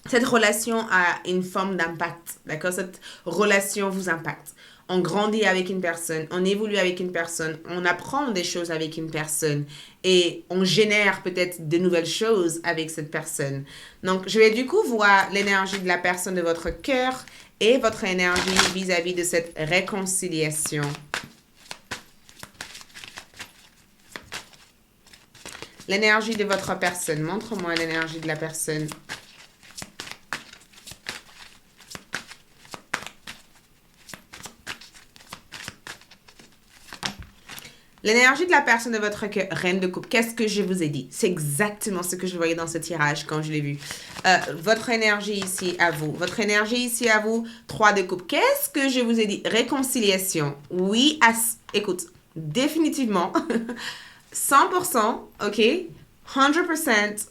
Cette relation a une forme d'impact, d'accord? Cette relation vous impacte. On grandit avec une personne, on évolue avec une personne, on apprend des choses avec une personne et on génère peut-être de nouvelles choses avec cette personne. Donc, je vais du coup voir l'énergie de la personne de votre cœur et votre énergie vis-à-vis de cette réconciliation. L'énergie de votre personne. Montre-moi l'énergie de la personne. L'énergie de la personne de votre cœur, reine de coupe, qu'est-ce que je vous ai dit? C'est exactement ce que je voyais dans ce tirage quand je l'ai vu. Votre énergie ici à vous. Votre énergie ici à vous, 3 de coupe. Qu'est-ce que je vous ai dit? Réconciliation. Oui, écoute, définitivement, 100%, ok? 100%,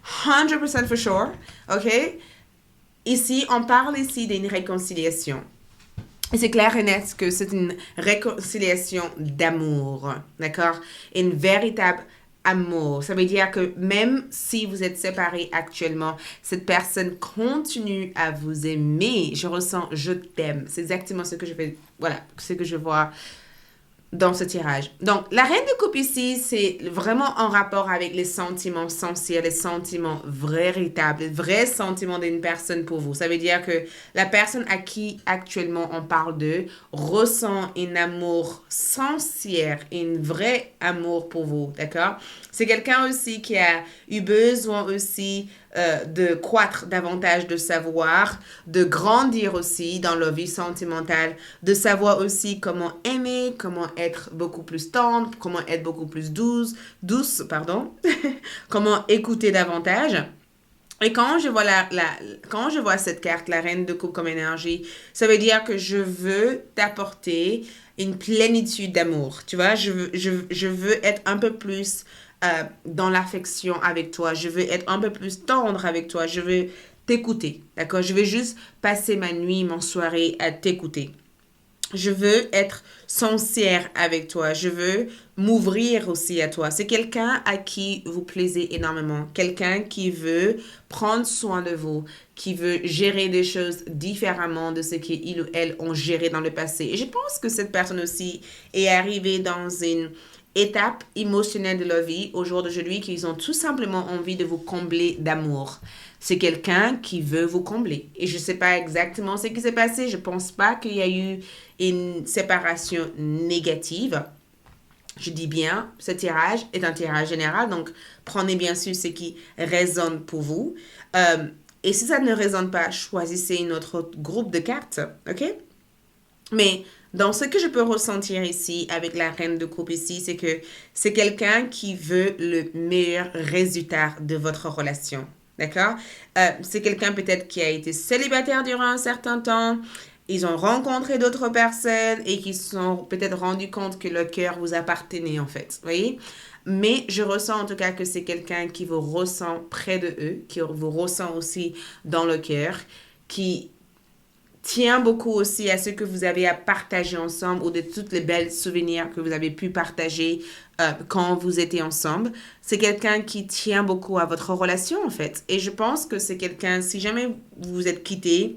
100% for sure, ok? Ici, on parle ici d'une réconciliation. Et c'est clair et net que c'est une réconciliation d'amour, d'accord? Une véritable amour. Ça veut dire que même si vous êtes séparés actuellement, cette personne continue à vous aimer. Je ressens je t'aime. C'est exactement ce que je fais. Voilà, ce que je vois dans ce tirage. Donc, la reine de coupe ici, c'est vraiment en rapport avec les sentiments sincères, les sentiments véritables, les vrais sentiments d'une personne pour vous. Ça veut dire que la personne à qui actuellement on parle d'eux ressent un amour sincère, un vrai amour pour vous, d'accord? C'est quelqu'un aussi qui a eu besoin aussi de croître davantage de savoir, de grandir aussi dans leur vie sentimentale, de savoir aussi comment aimer, comment être beaucoup plus tendre, comment être beaucoup plus douce, pardon, comment écouter davantage. Et quand je vois quand je vois cette carte, la reine de coupe comme énergie, ça veut dire que je veux t'apporter une plénitude d'amour. Tu vois, je veux être un peu plus dans l'affection avec toi. Je veux être un peu plus tendre avec toi. Je veux t'écouter. D'accord? Je vais juste passer ma nuit, mon soirée à t'écouter. Je veux être sincère avec toi. Je veux m'ouvrir aussi à toi. C'est quelqu'un à qui vous plaisez énormément. Quelqu'un qui veut prendre soin de vous, qui veut gérer des choses différemment de ce qu'ils ou elles ont géré dans le passé. Et je pense que cette personne aussi est arrivée dans une étape émotionnelle de leur vie au jour d'aujourd'hui qu'ils ont tout simplement envie de vous combler d'amour. C'est quelqu'un qui veut vous combler. Et je ne sais pas exactement ce qui s'est passé. Je ne pense pas qu'il y a eu une séparation négative. Je dis bien, ce tirage est un tirage général, donc prenez bien sûr ce qui résonne pour vous. Et si ça ne résonne pas, choisissez un autre groupe de cartes, ok? Mais dans ce que je peux ressentir ici avec la reine de coupe ici, c'est que c'est quelqu'un qui veut le meilleur résultat de votre relation. D'accord? C'est quelqu'un peut-être qui a été célibataire durant un certain temps. Ils ont rencontré d'autres personnes et qui se sont peut-être rendus compte que le cœur vous appartenait en fait. Vous voyez? Mais je ressens en tout cas que c'est quelqu'un qui vous ressent près de eux, qui vous ressent aussi dans le cœur, qui tient beaucoup aussi à ce que vous avez à partager ensemble ou de toutes les belles souvenirs que vous avez pu partager quand vous étiez ensemble. C'est quelqu'un qui tient beaucoup à votre relation en fait. Et je pense que c'est quelqu'un, si jamais vous vous êtes quitté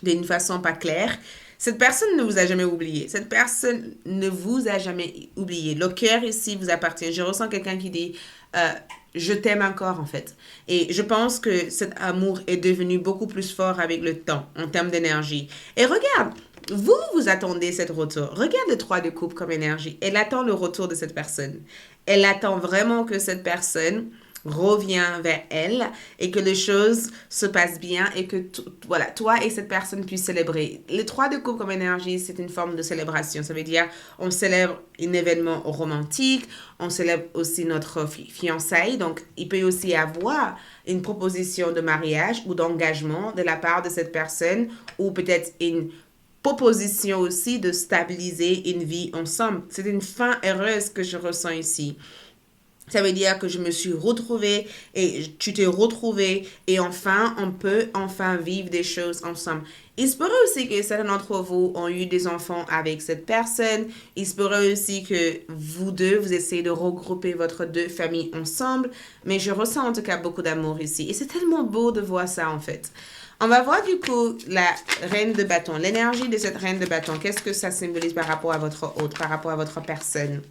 d'une façon pas claire, cette personne ne vous a jamais oublié. Cette personne ne vous a jamais oublié. Le cœur ici vous appartient. Je ressens quelqu'un qui dit je t'aime encore en fait. Et je pense que cet amour est devenu beaucoup plus fort avec le temps en termes d'énergie. Et regarde, vous attendez cette retour. Regarde le 3 de coupe comme énergie. Elle attend le retour de cette personne. Elle attend vraiment que cette personne revient vers elle et que les choses se passent bien et que voilà, toi et cette personne puissent célébrer. Le 3 de coupe comme énergie, c'est une forme de célébration. Ça veut dire on célèbre un événement romantique, on célèbre aussi notre fiançailles. Donc, il peut aussi y avoir une proposition de mariage ou d'engagement de la part de cette personne ou peut-être une proposition aussi de stabiliser une vie ensemble. C'est une fin heureuse que je ressens ici. Ça veut dire que je me suis retrouvée et tu t'es retrouvé et enfin, on peut enfin vivre des choses ensemble. Il se pourrait aussi que certains d'entre vous ont eu des enfants avec cette personne. Il se pourrait aussi que vous deux, vous essayez de regrouper votre deux familles ensemble. Mais je ressens en tout cas beaucoup d'amour ici. Et c'est tellement beau de voir ça en fait. On va voir du coup la reine de bâton. L'énergie de cette reine de bâton. Qu'est-ce que ça symbolise par rapport à votre hôte, par rapport à votre personne?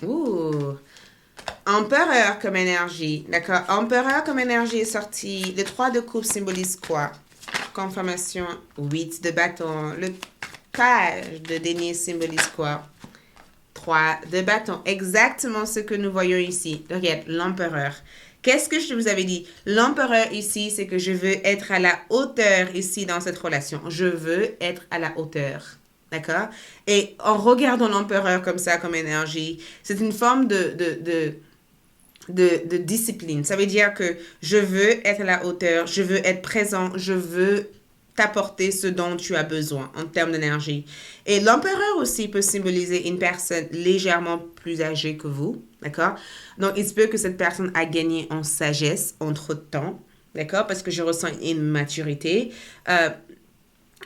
Ouh! Empereur comme énergie. D'accord? Empereur comme énergie est sorti. Le 3 de coupe symbolise quoi? Confirmation. 8 de bâton. Le page de denier symbolise quoi? 3 de bâton. Exactement ce que nous voyons ici. Regarde, l'empereur. Qu'est-ce que je vous avais dit? L'empereur ici, c'est que je veux être à la hauteur ici dans cette relation. Je veux être à la hauteur. D'accord? Et en regardant l'empereur comme ça, comme énergie, c'est une forme de discipline. Ça veut dire que je veux être à la hauteur, je veux être présent, je veux t'apporter ce dont tu as besoin en termes d'énergie. Et l'empereur aussi peut symboliser une personne légèrement plus âgée que vous, d'accord? Donc, il se peut que cette personne a gagné en sagesse entre-temps, d'accord? Parce que je ressens une maturité.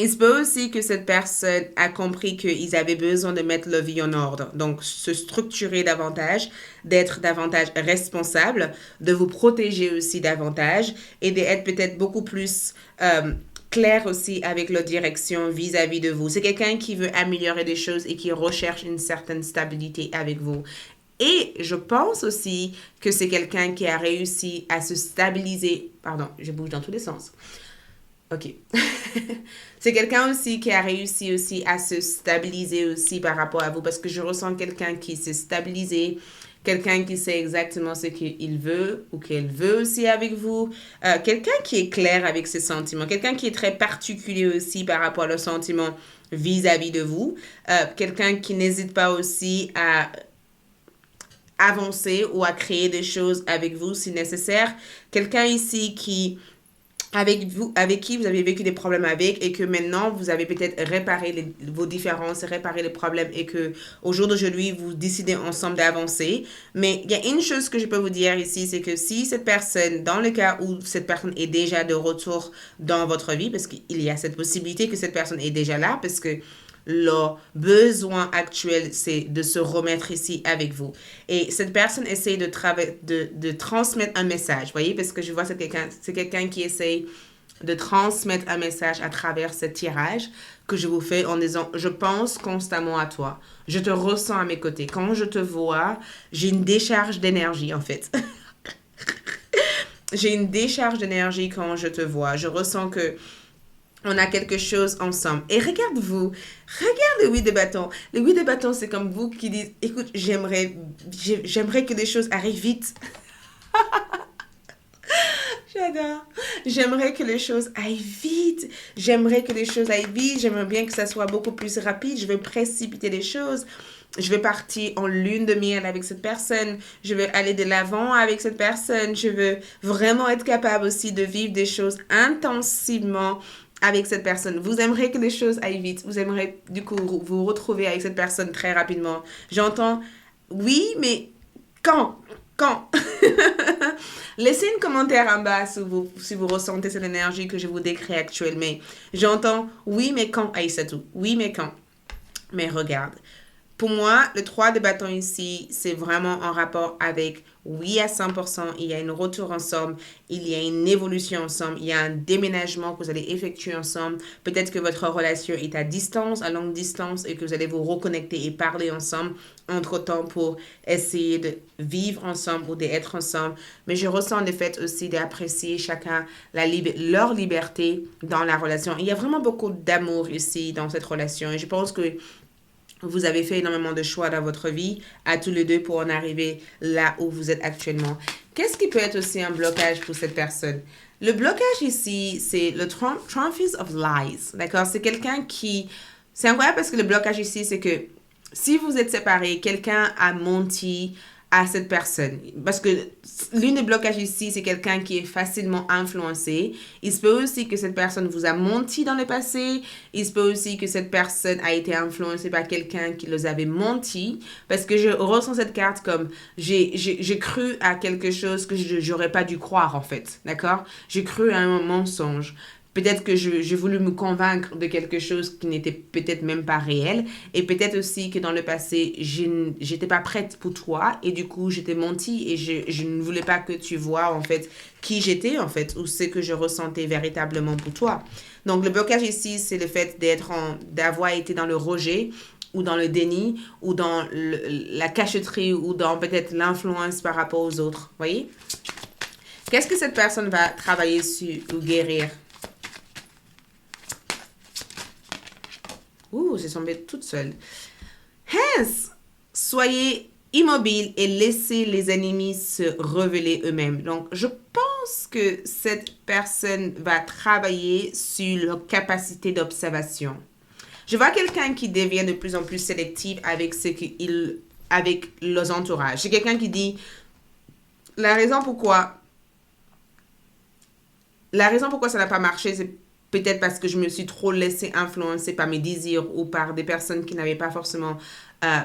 Il se peut aussi que cette personne a compris qu'ils avaient besoin de mettre leur vie en ordre, donc se structurer davantage, d'être davantage responsable, de vous protéger aussi davantage et d'être peut-être beaucoup plus clair aussi avec leur direction vis-à-vis de vous. C'est quelqu'un qui veut améliorer des choses et qui recherche une certaine stabilité avec vous. Et je pense aussi que c'est quelqu'un qui a réussi à se stabiliser. Pardon, je bouge dans tous les sens. Ok. C'est quelqu'un aussi qui a réussi aussi à se stabiliser aussi par rapport à vous parce que je ressens quelqu'un qui s'est stabilisé, quelqu'un qui sait exactement ce qu'il veut ou qu'elle veut aussi avec vous, quelqu'un qui est clair avec ses sentiments, quelqu'un qui est très particulier aussi par rapport à leurs sentiments vis-à-vis de vous, quelqu'un qui n'hésite pas aussi à avancer ou à créer des choses avec vous si nécessaire, quelqu'un ici qui avec qui vous avez vécu des problèmes avec et que maintenant vous avez peut-être réparé vos différences, réparé les problèmes et que au jour d'aujourd'hui vous décidez ensemble d'avancer. Mais il y a une chose que je peux vous dire ici, c'est que si cette personne, dans le cas où cette personne est déjà de retour dans votre vie, parce qu'il y a cette possibilité que cette personne est déjà là, parce que leur besoin actuel, c'est de se remettre ici avec vous. Et cette personne essaie de transmettre un message, voyez, parce que je vois c'est quelqu'un qui essaie de transmettre un message à travers ce tirage que je vous fais en disant, je pense constamment à toi. Je te ressens à mes côtés. Quand je te vois, j'ai une décharge d'énergie, en fait. J'ai une décharge d'énergie quand je te vois. Je ressens que on a quelque chose ensemble. Et regarde-vous, regarde le 8 de bâton. Le 8 de bâton, c'est comme vous qui dites, écoute, j'aimerais que les choses arrivent vite. J'adore. J'aimerais que les choses aillent vite. J'aimerais que les choses aillent vite. J'aimerais bien que ça soit beaucoup plus rapide. Je veux précipiter les choses. Je veux partir en lune de miel avec cette personne. Je veux aller de l'avant avec cette personne. Je veux vraiment être capable aussi de vivre des choses intensivement avec cette personne. Vous aimeriez que les choses aillent vite. Vous aimeriez du coup vous retrouver avec cette personne très rapidement. J'entends, oui, mais quand? Quand? Laissez un commentaire en bas si vous ressentez cette énergie que je vous décris actuellement. J'entends, oui, mais quand, Aïssatou? Oui, mais quand? Mais regarde, pour moi, le 3 de bâton ici, c'est vraiment en rapport avec, oui, à 100%, il y a une retour ensemble, il y a une évolution ensemble, il y a un déménagement que vous allez effectuer ensemble. Peut-être que votre relation est à distance, à longue distance, et que vous allez vous reconnecter et parler ensemble entre-temps pour essayer de vivre ensemble ou d'être ensemble. Mais je ressens le fait aussi d'apprécier chacun leur liberté dans la relation. Il y a vraiment beaucoup d'amour ici dans cette relation, et je pense que vous avez fait énormément de choix dans votre vie, à tous les deux, pour en arriver là où vous êtes actuellement. Qu'est-ce qui peut être aussi un blocage pour cette personne? Le blocage ici, c'est le Trophies of Lies. D'accord? C'est quelqu'un qui... C'est incroyable parce que le blocage ici, c'est que si vous êtes séparés, quelqu'un a menti à cette personne. Parce que l'une des blocages ici, c'est quelqu'un qui est facilement influencé. Il se peut aussi que cette personne vous a menti dans le passé. Il se peut aussi que cette personne a été influencée par quelqu'un qui les avait menti. Parce que je ressens cette carte comme j'ai cru à quelque chose que j'aurais pas dû croire en fait. D'accord? J'ai cru à un mensonge. Peut-être que j'ai voulu me convaincre de quelque chose qui n'était peut-être même pas réel. Et peut-être aussi que dans le passé, j'étais pas prête pour toi. Et du coup, j'étais menti et je ne voulais pas que tu vois en fait qui j'étais en fait ou ce que je ressentais véritablement pour toi. Donc le blocage ici, c'est le fait d'avoir été dans le rejet ou dans le déni ou dans la cachotterie ou dans peut-être l'influence par rapport aux autres. Voyez? Qu'est-ce que cette personne va travailler sur ou guérir? Ouh, j'ai tombé toute seule. Hence, soyez immobile et laissez les ennemis se révéler eux-mêmes. Donc, je pense que cette personne va travailler sur leur capacité d'observation. Je vois quelqu'un qui devient de plus en plus sélectif avec avec leurs entourages. C'est quelqu'un qui dit la raison pourquoi ça n'a pas marché, c'est peut-être parce que je me suis trop laissée influencer par mes désirs ou par des personnes qui n'avaient pas forcément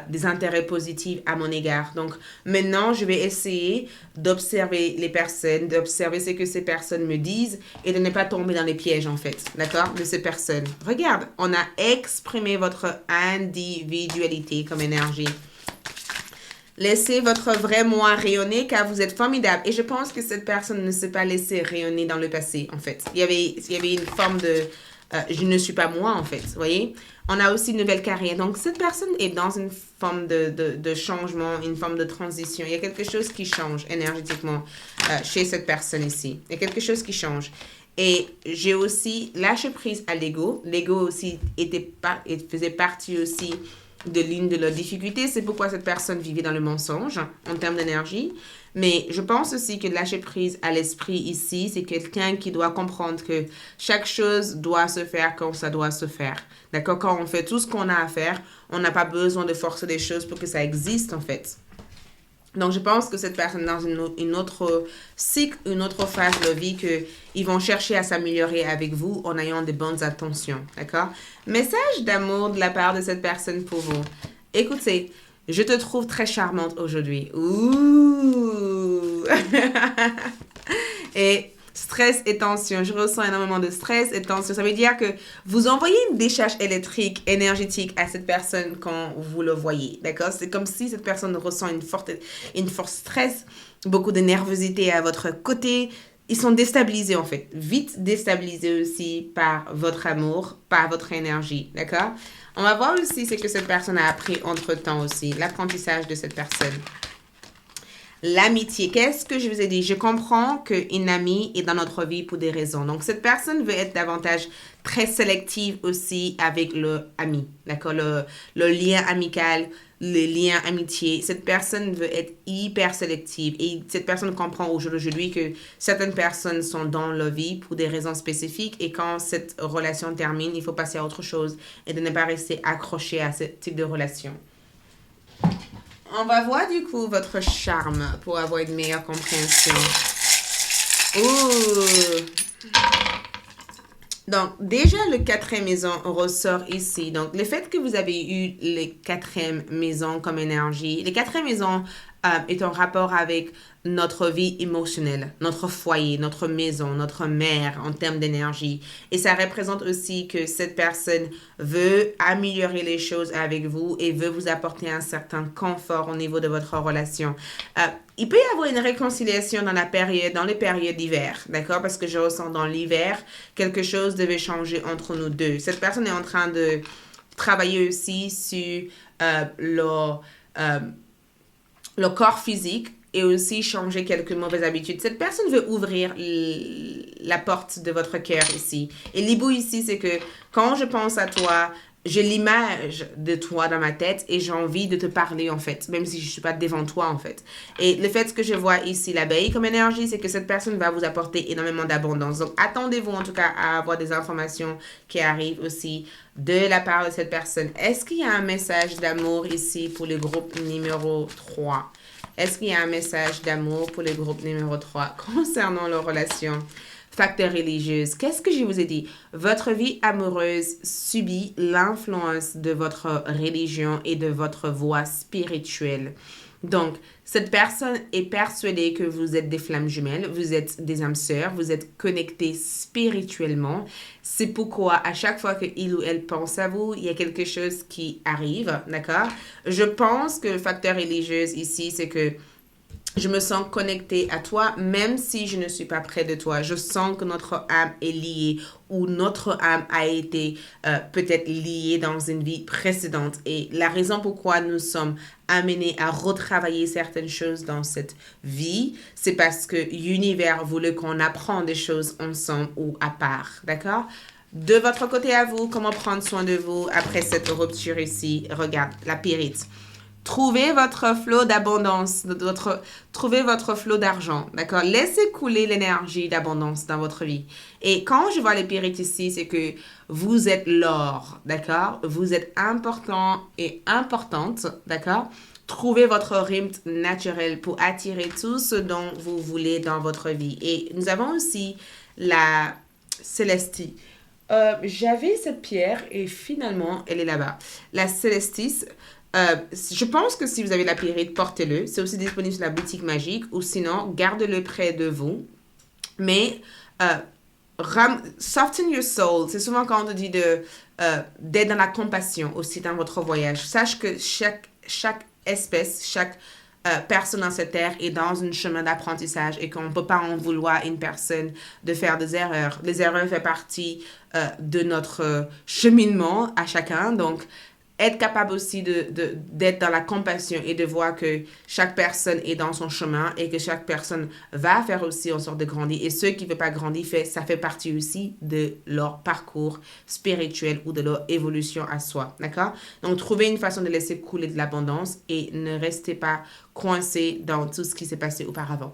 des intérêts positifs à mon égard. Donc maintenant, je vais essayer d'observer les personnes, d'observer ce que ces personnes me disent et de ne pas tomber dans les pièges en fait, d'accord, de ces personnes. Regarde, on a exprimé votre individualité comme énergie. Laissez votre vrai moi rayonner car vous êtes formidable. Et je pense que cette personne ne s'est pas laissée rayonner dans le passé, en fait. Il y avait une forme de je ne suis pas moi, en fait. Vous voyez? On a aussi une nouvelle carrière. Donc, cette personne est dans une forme de changement, une forme de transition. Il y a quelque chose qui change énergétiquement chez cette personne ici. Il y a quelque chose qui change. Et j'ai aussi lâché prise à l'ego. L'ego aussi faisait partie aussi de l'une de leurs difficultés. C'est pourquoi cette personne vivait dans le mensonge en termes d'énergie. Mais je pense aussi que lâcher prise à l'esprit ici, c'est quelqu'un qui doit comprendre que chaque chose doit se faire quand ça doit se faire. D'accord? Quand on fait tout ce qu'on a à faire, on n'a pas besoin de forcer des choses pour que ça existe en fait. Donc, je pense que cette personne dans une autre cycle, une autre phase de vie, qu'ils vont chercher à s'améliorer avec vous en ayant de bonnes intentions. D'accord? Message d'amour de la part de cette personne pour vous. Écoutez, je te trouve très charmante aujourd'hui. Ouh! Et stress et tension. Je ressens énormément de stress et tension. Ça veut dire que vous envoyez une décharge électrique, énergétique à cette personne quand vous le voyez. D'accord? C'est comme si cette personne ressent une forte stress, beaucoup de nervosité à votre côté. Ils sont déstabilisés en fait. Vite déstabilisés aussi par votre amour, par votre énergie. D'accord? On va voir aussi ce que cette personne a appris entre-temps aussi. L'apprentissage de cette personne. L'amitié, qu'est-ce que je vous ai dit? Je comprends qu'une amie est dans notre vie pour des raisons. Donc, cette personne veut être davantage très sélective aussi avec le ami, d'accord? Le lien amical, le lien amitié. Cette personne veut être hyper sélective et cette personne comprend aujourd'hui que certaines personnes sont dans leur vie pour des raisons spécifiques et quand cette relation termine, il faut passer à autre chose et de ne pas rester accroché à ce type de relation. On va voir du coup votre charme pour avoir une meilleure compréhension. Ouh! Donc, déjà, le quatrième maison ressort ici. Donc, le fait que vous avez eu le quatrième maison comme énergie, le quatrième maison est en rapport avec notre vie émotionnelle, notre foyer, notre maison, notre mère en termes d'énergie. Et ça représente aussi que cette personne veut améliorer les choses avec vous et veut vous apporter un certain confort au niveau de votre relation. Il peut y avoir une réconciliation dans les périodes d'hiver, d'accord? Parce que je ressens dans l'hiver, quelque chose devait changer entre nous deux. Cette personne est en train de travailler aussi sur le corps physique et aussi changer quelques mauvaises habitudes. Cette personne veut ouvrir la porte de votre cœur ici. Et l'hibou ici, c'est que quand je pense à toi, j'ai l'image de toi dans ma tête et j'ai envie de te parler en fait, même si je ne suis pas devant toi en fait. Et le fait que je vois ici l'abeille comme énergie, c'est que cette personne va vous apporter énormément d'abondance. Donc attendez-vous en tout cas à avoir des informations qui arrivent aussi de la part de cette personne. Est-ce qu'il y a un message d'amour ici pour le groupe numéro 3? Est-ce qu'il y a un message d'amour pour le groupe numéro 3 concernant leur relation? Facteur religieuse. Qu'est-ce que je vous ai dit? Votre vie amoureuse subit l'influence de votre religion et de votre voie spirituelle. Donc, cette personne est persuadée que vous êtes des flammes jumelles, vous êtes des âmes sœurs, vous êtes connectés spirituellement. C'est pourquoi à chaque fois qu'il ou elle pense à vous, il y a quelque chose qui arrive, d'accord? Je pense que le facteur religieux ici, c'est que je me sens connectée à toi, même si je ne suis pas près de toi. Je sens que notre âme est liée ou notre âme a été peut-être liée dans une vie précédente. Et la raison pourquoi nous sommes amenés à retravailler certaines choses dans cette vie, c'est parce que l'univers voulait qu'on apprenne des choses ensemble ou à part. D'accord? De votre côté à vous, comment prendre soin de vous après cette rupture ici? Regarde, la pyrite. Trouvez votre flot d'abondance, trouvez votre flot d'argent, d'accord? Laissez couler l'énergie d'abondance dans votre vie. Et quand je vois les pérites ici, c'est que vous êtes l'or, d'accord? Vous êtes important et importante, d'accord? Trouvez votre rythme naturel pour attirer tout ce dont vous voulez dans votre vie. Et nous avons aussi la Célestie. j'avais cette pierre et finalement, elle est là-bas. La Célestis, je pense que si vous avez la pyrite, portez-le. C'est aussi disponible sur la boutique magique ou sinon, gardez-le près de vous. Mais euh, soften your soul, c'est souvent quand on te dit d'être dans la compassion aussi dans votre voyage. Sache que chaque espèce, chaque personne dans cette terre est dans un chemin d'apprentissage et qu'on ne peut pas en vouloir à une personne de faire des erreurs. Les erreurs font partie de notre cheminement à chacun. Donc, être capable aussi d'être dans la compassion et de voir que chaque personne est dans son chemin et que chaque personne va faire aussi en sorte de grandir. Et ceux qui ne veulent pas grandir, ça fait partie aussi de leur parcours spirituel ou de leur évolution à soi. D'accord? Donc, trouvez une façon de laisser couler de l'abondance et ne restez pas coincé dans tout ce qui s'est passé auparavant.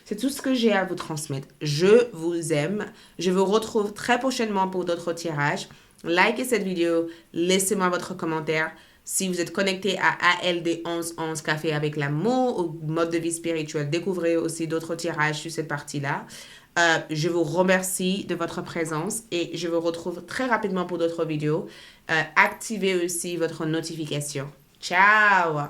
C'est tout ce que j'ai à vous transmettre. Je vous aime. Je vous retrouve très prochainement pour d'autres tirages. Likez cette vidéo, laissez-moi votre commentaire. Si vous êtes connecté à ALD 1111 Café avec l'amour ou mode de vie spirituel, découvrez aussi d'autres tirages sur cette partie-là. Je vous remercie de votre présence et je vous retrouve très rapidement pour d'autres vidéos. Activez aussi votre notification. Ciao!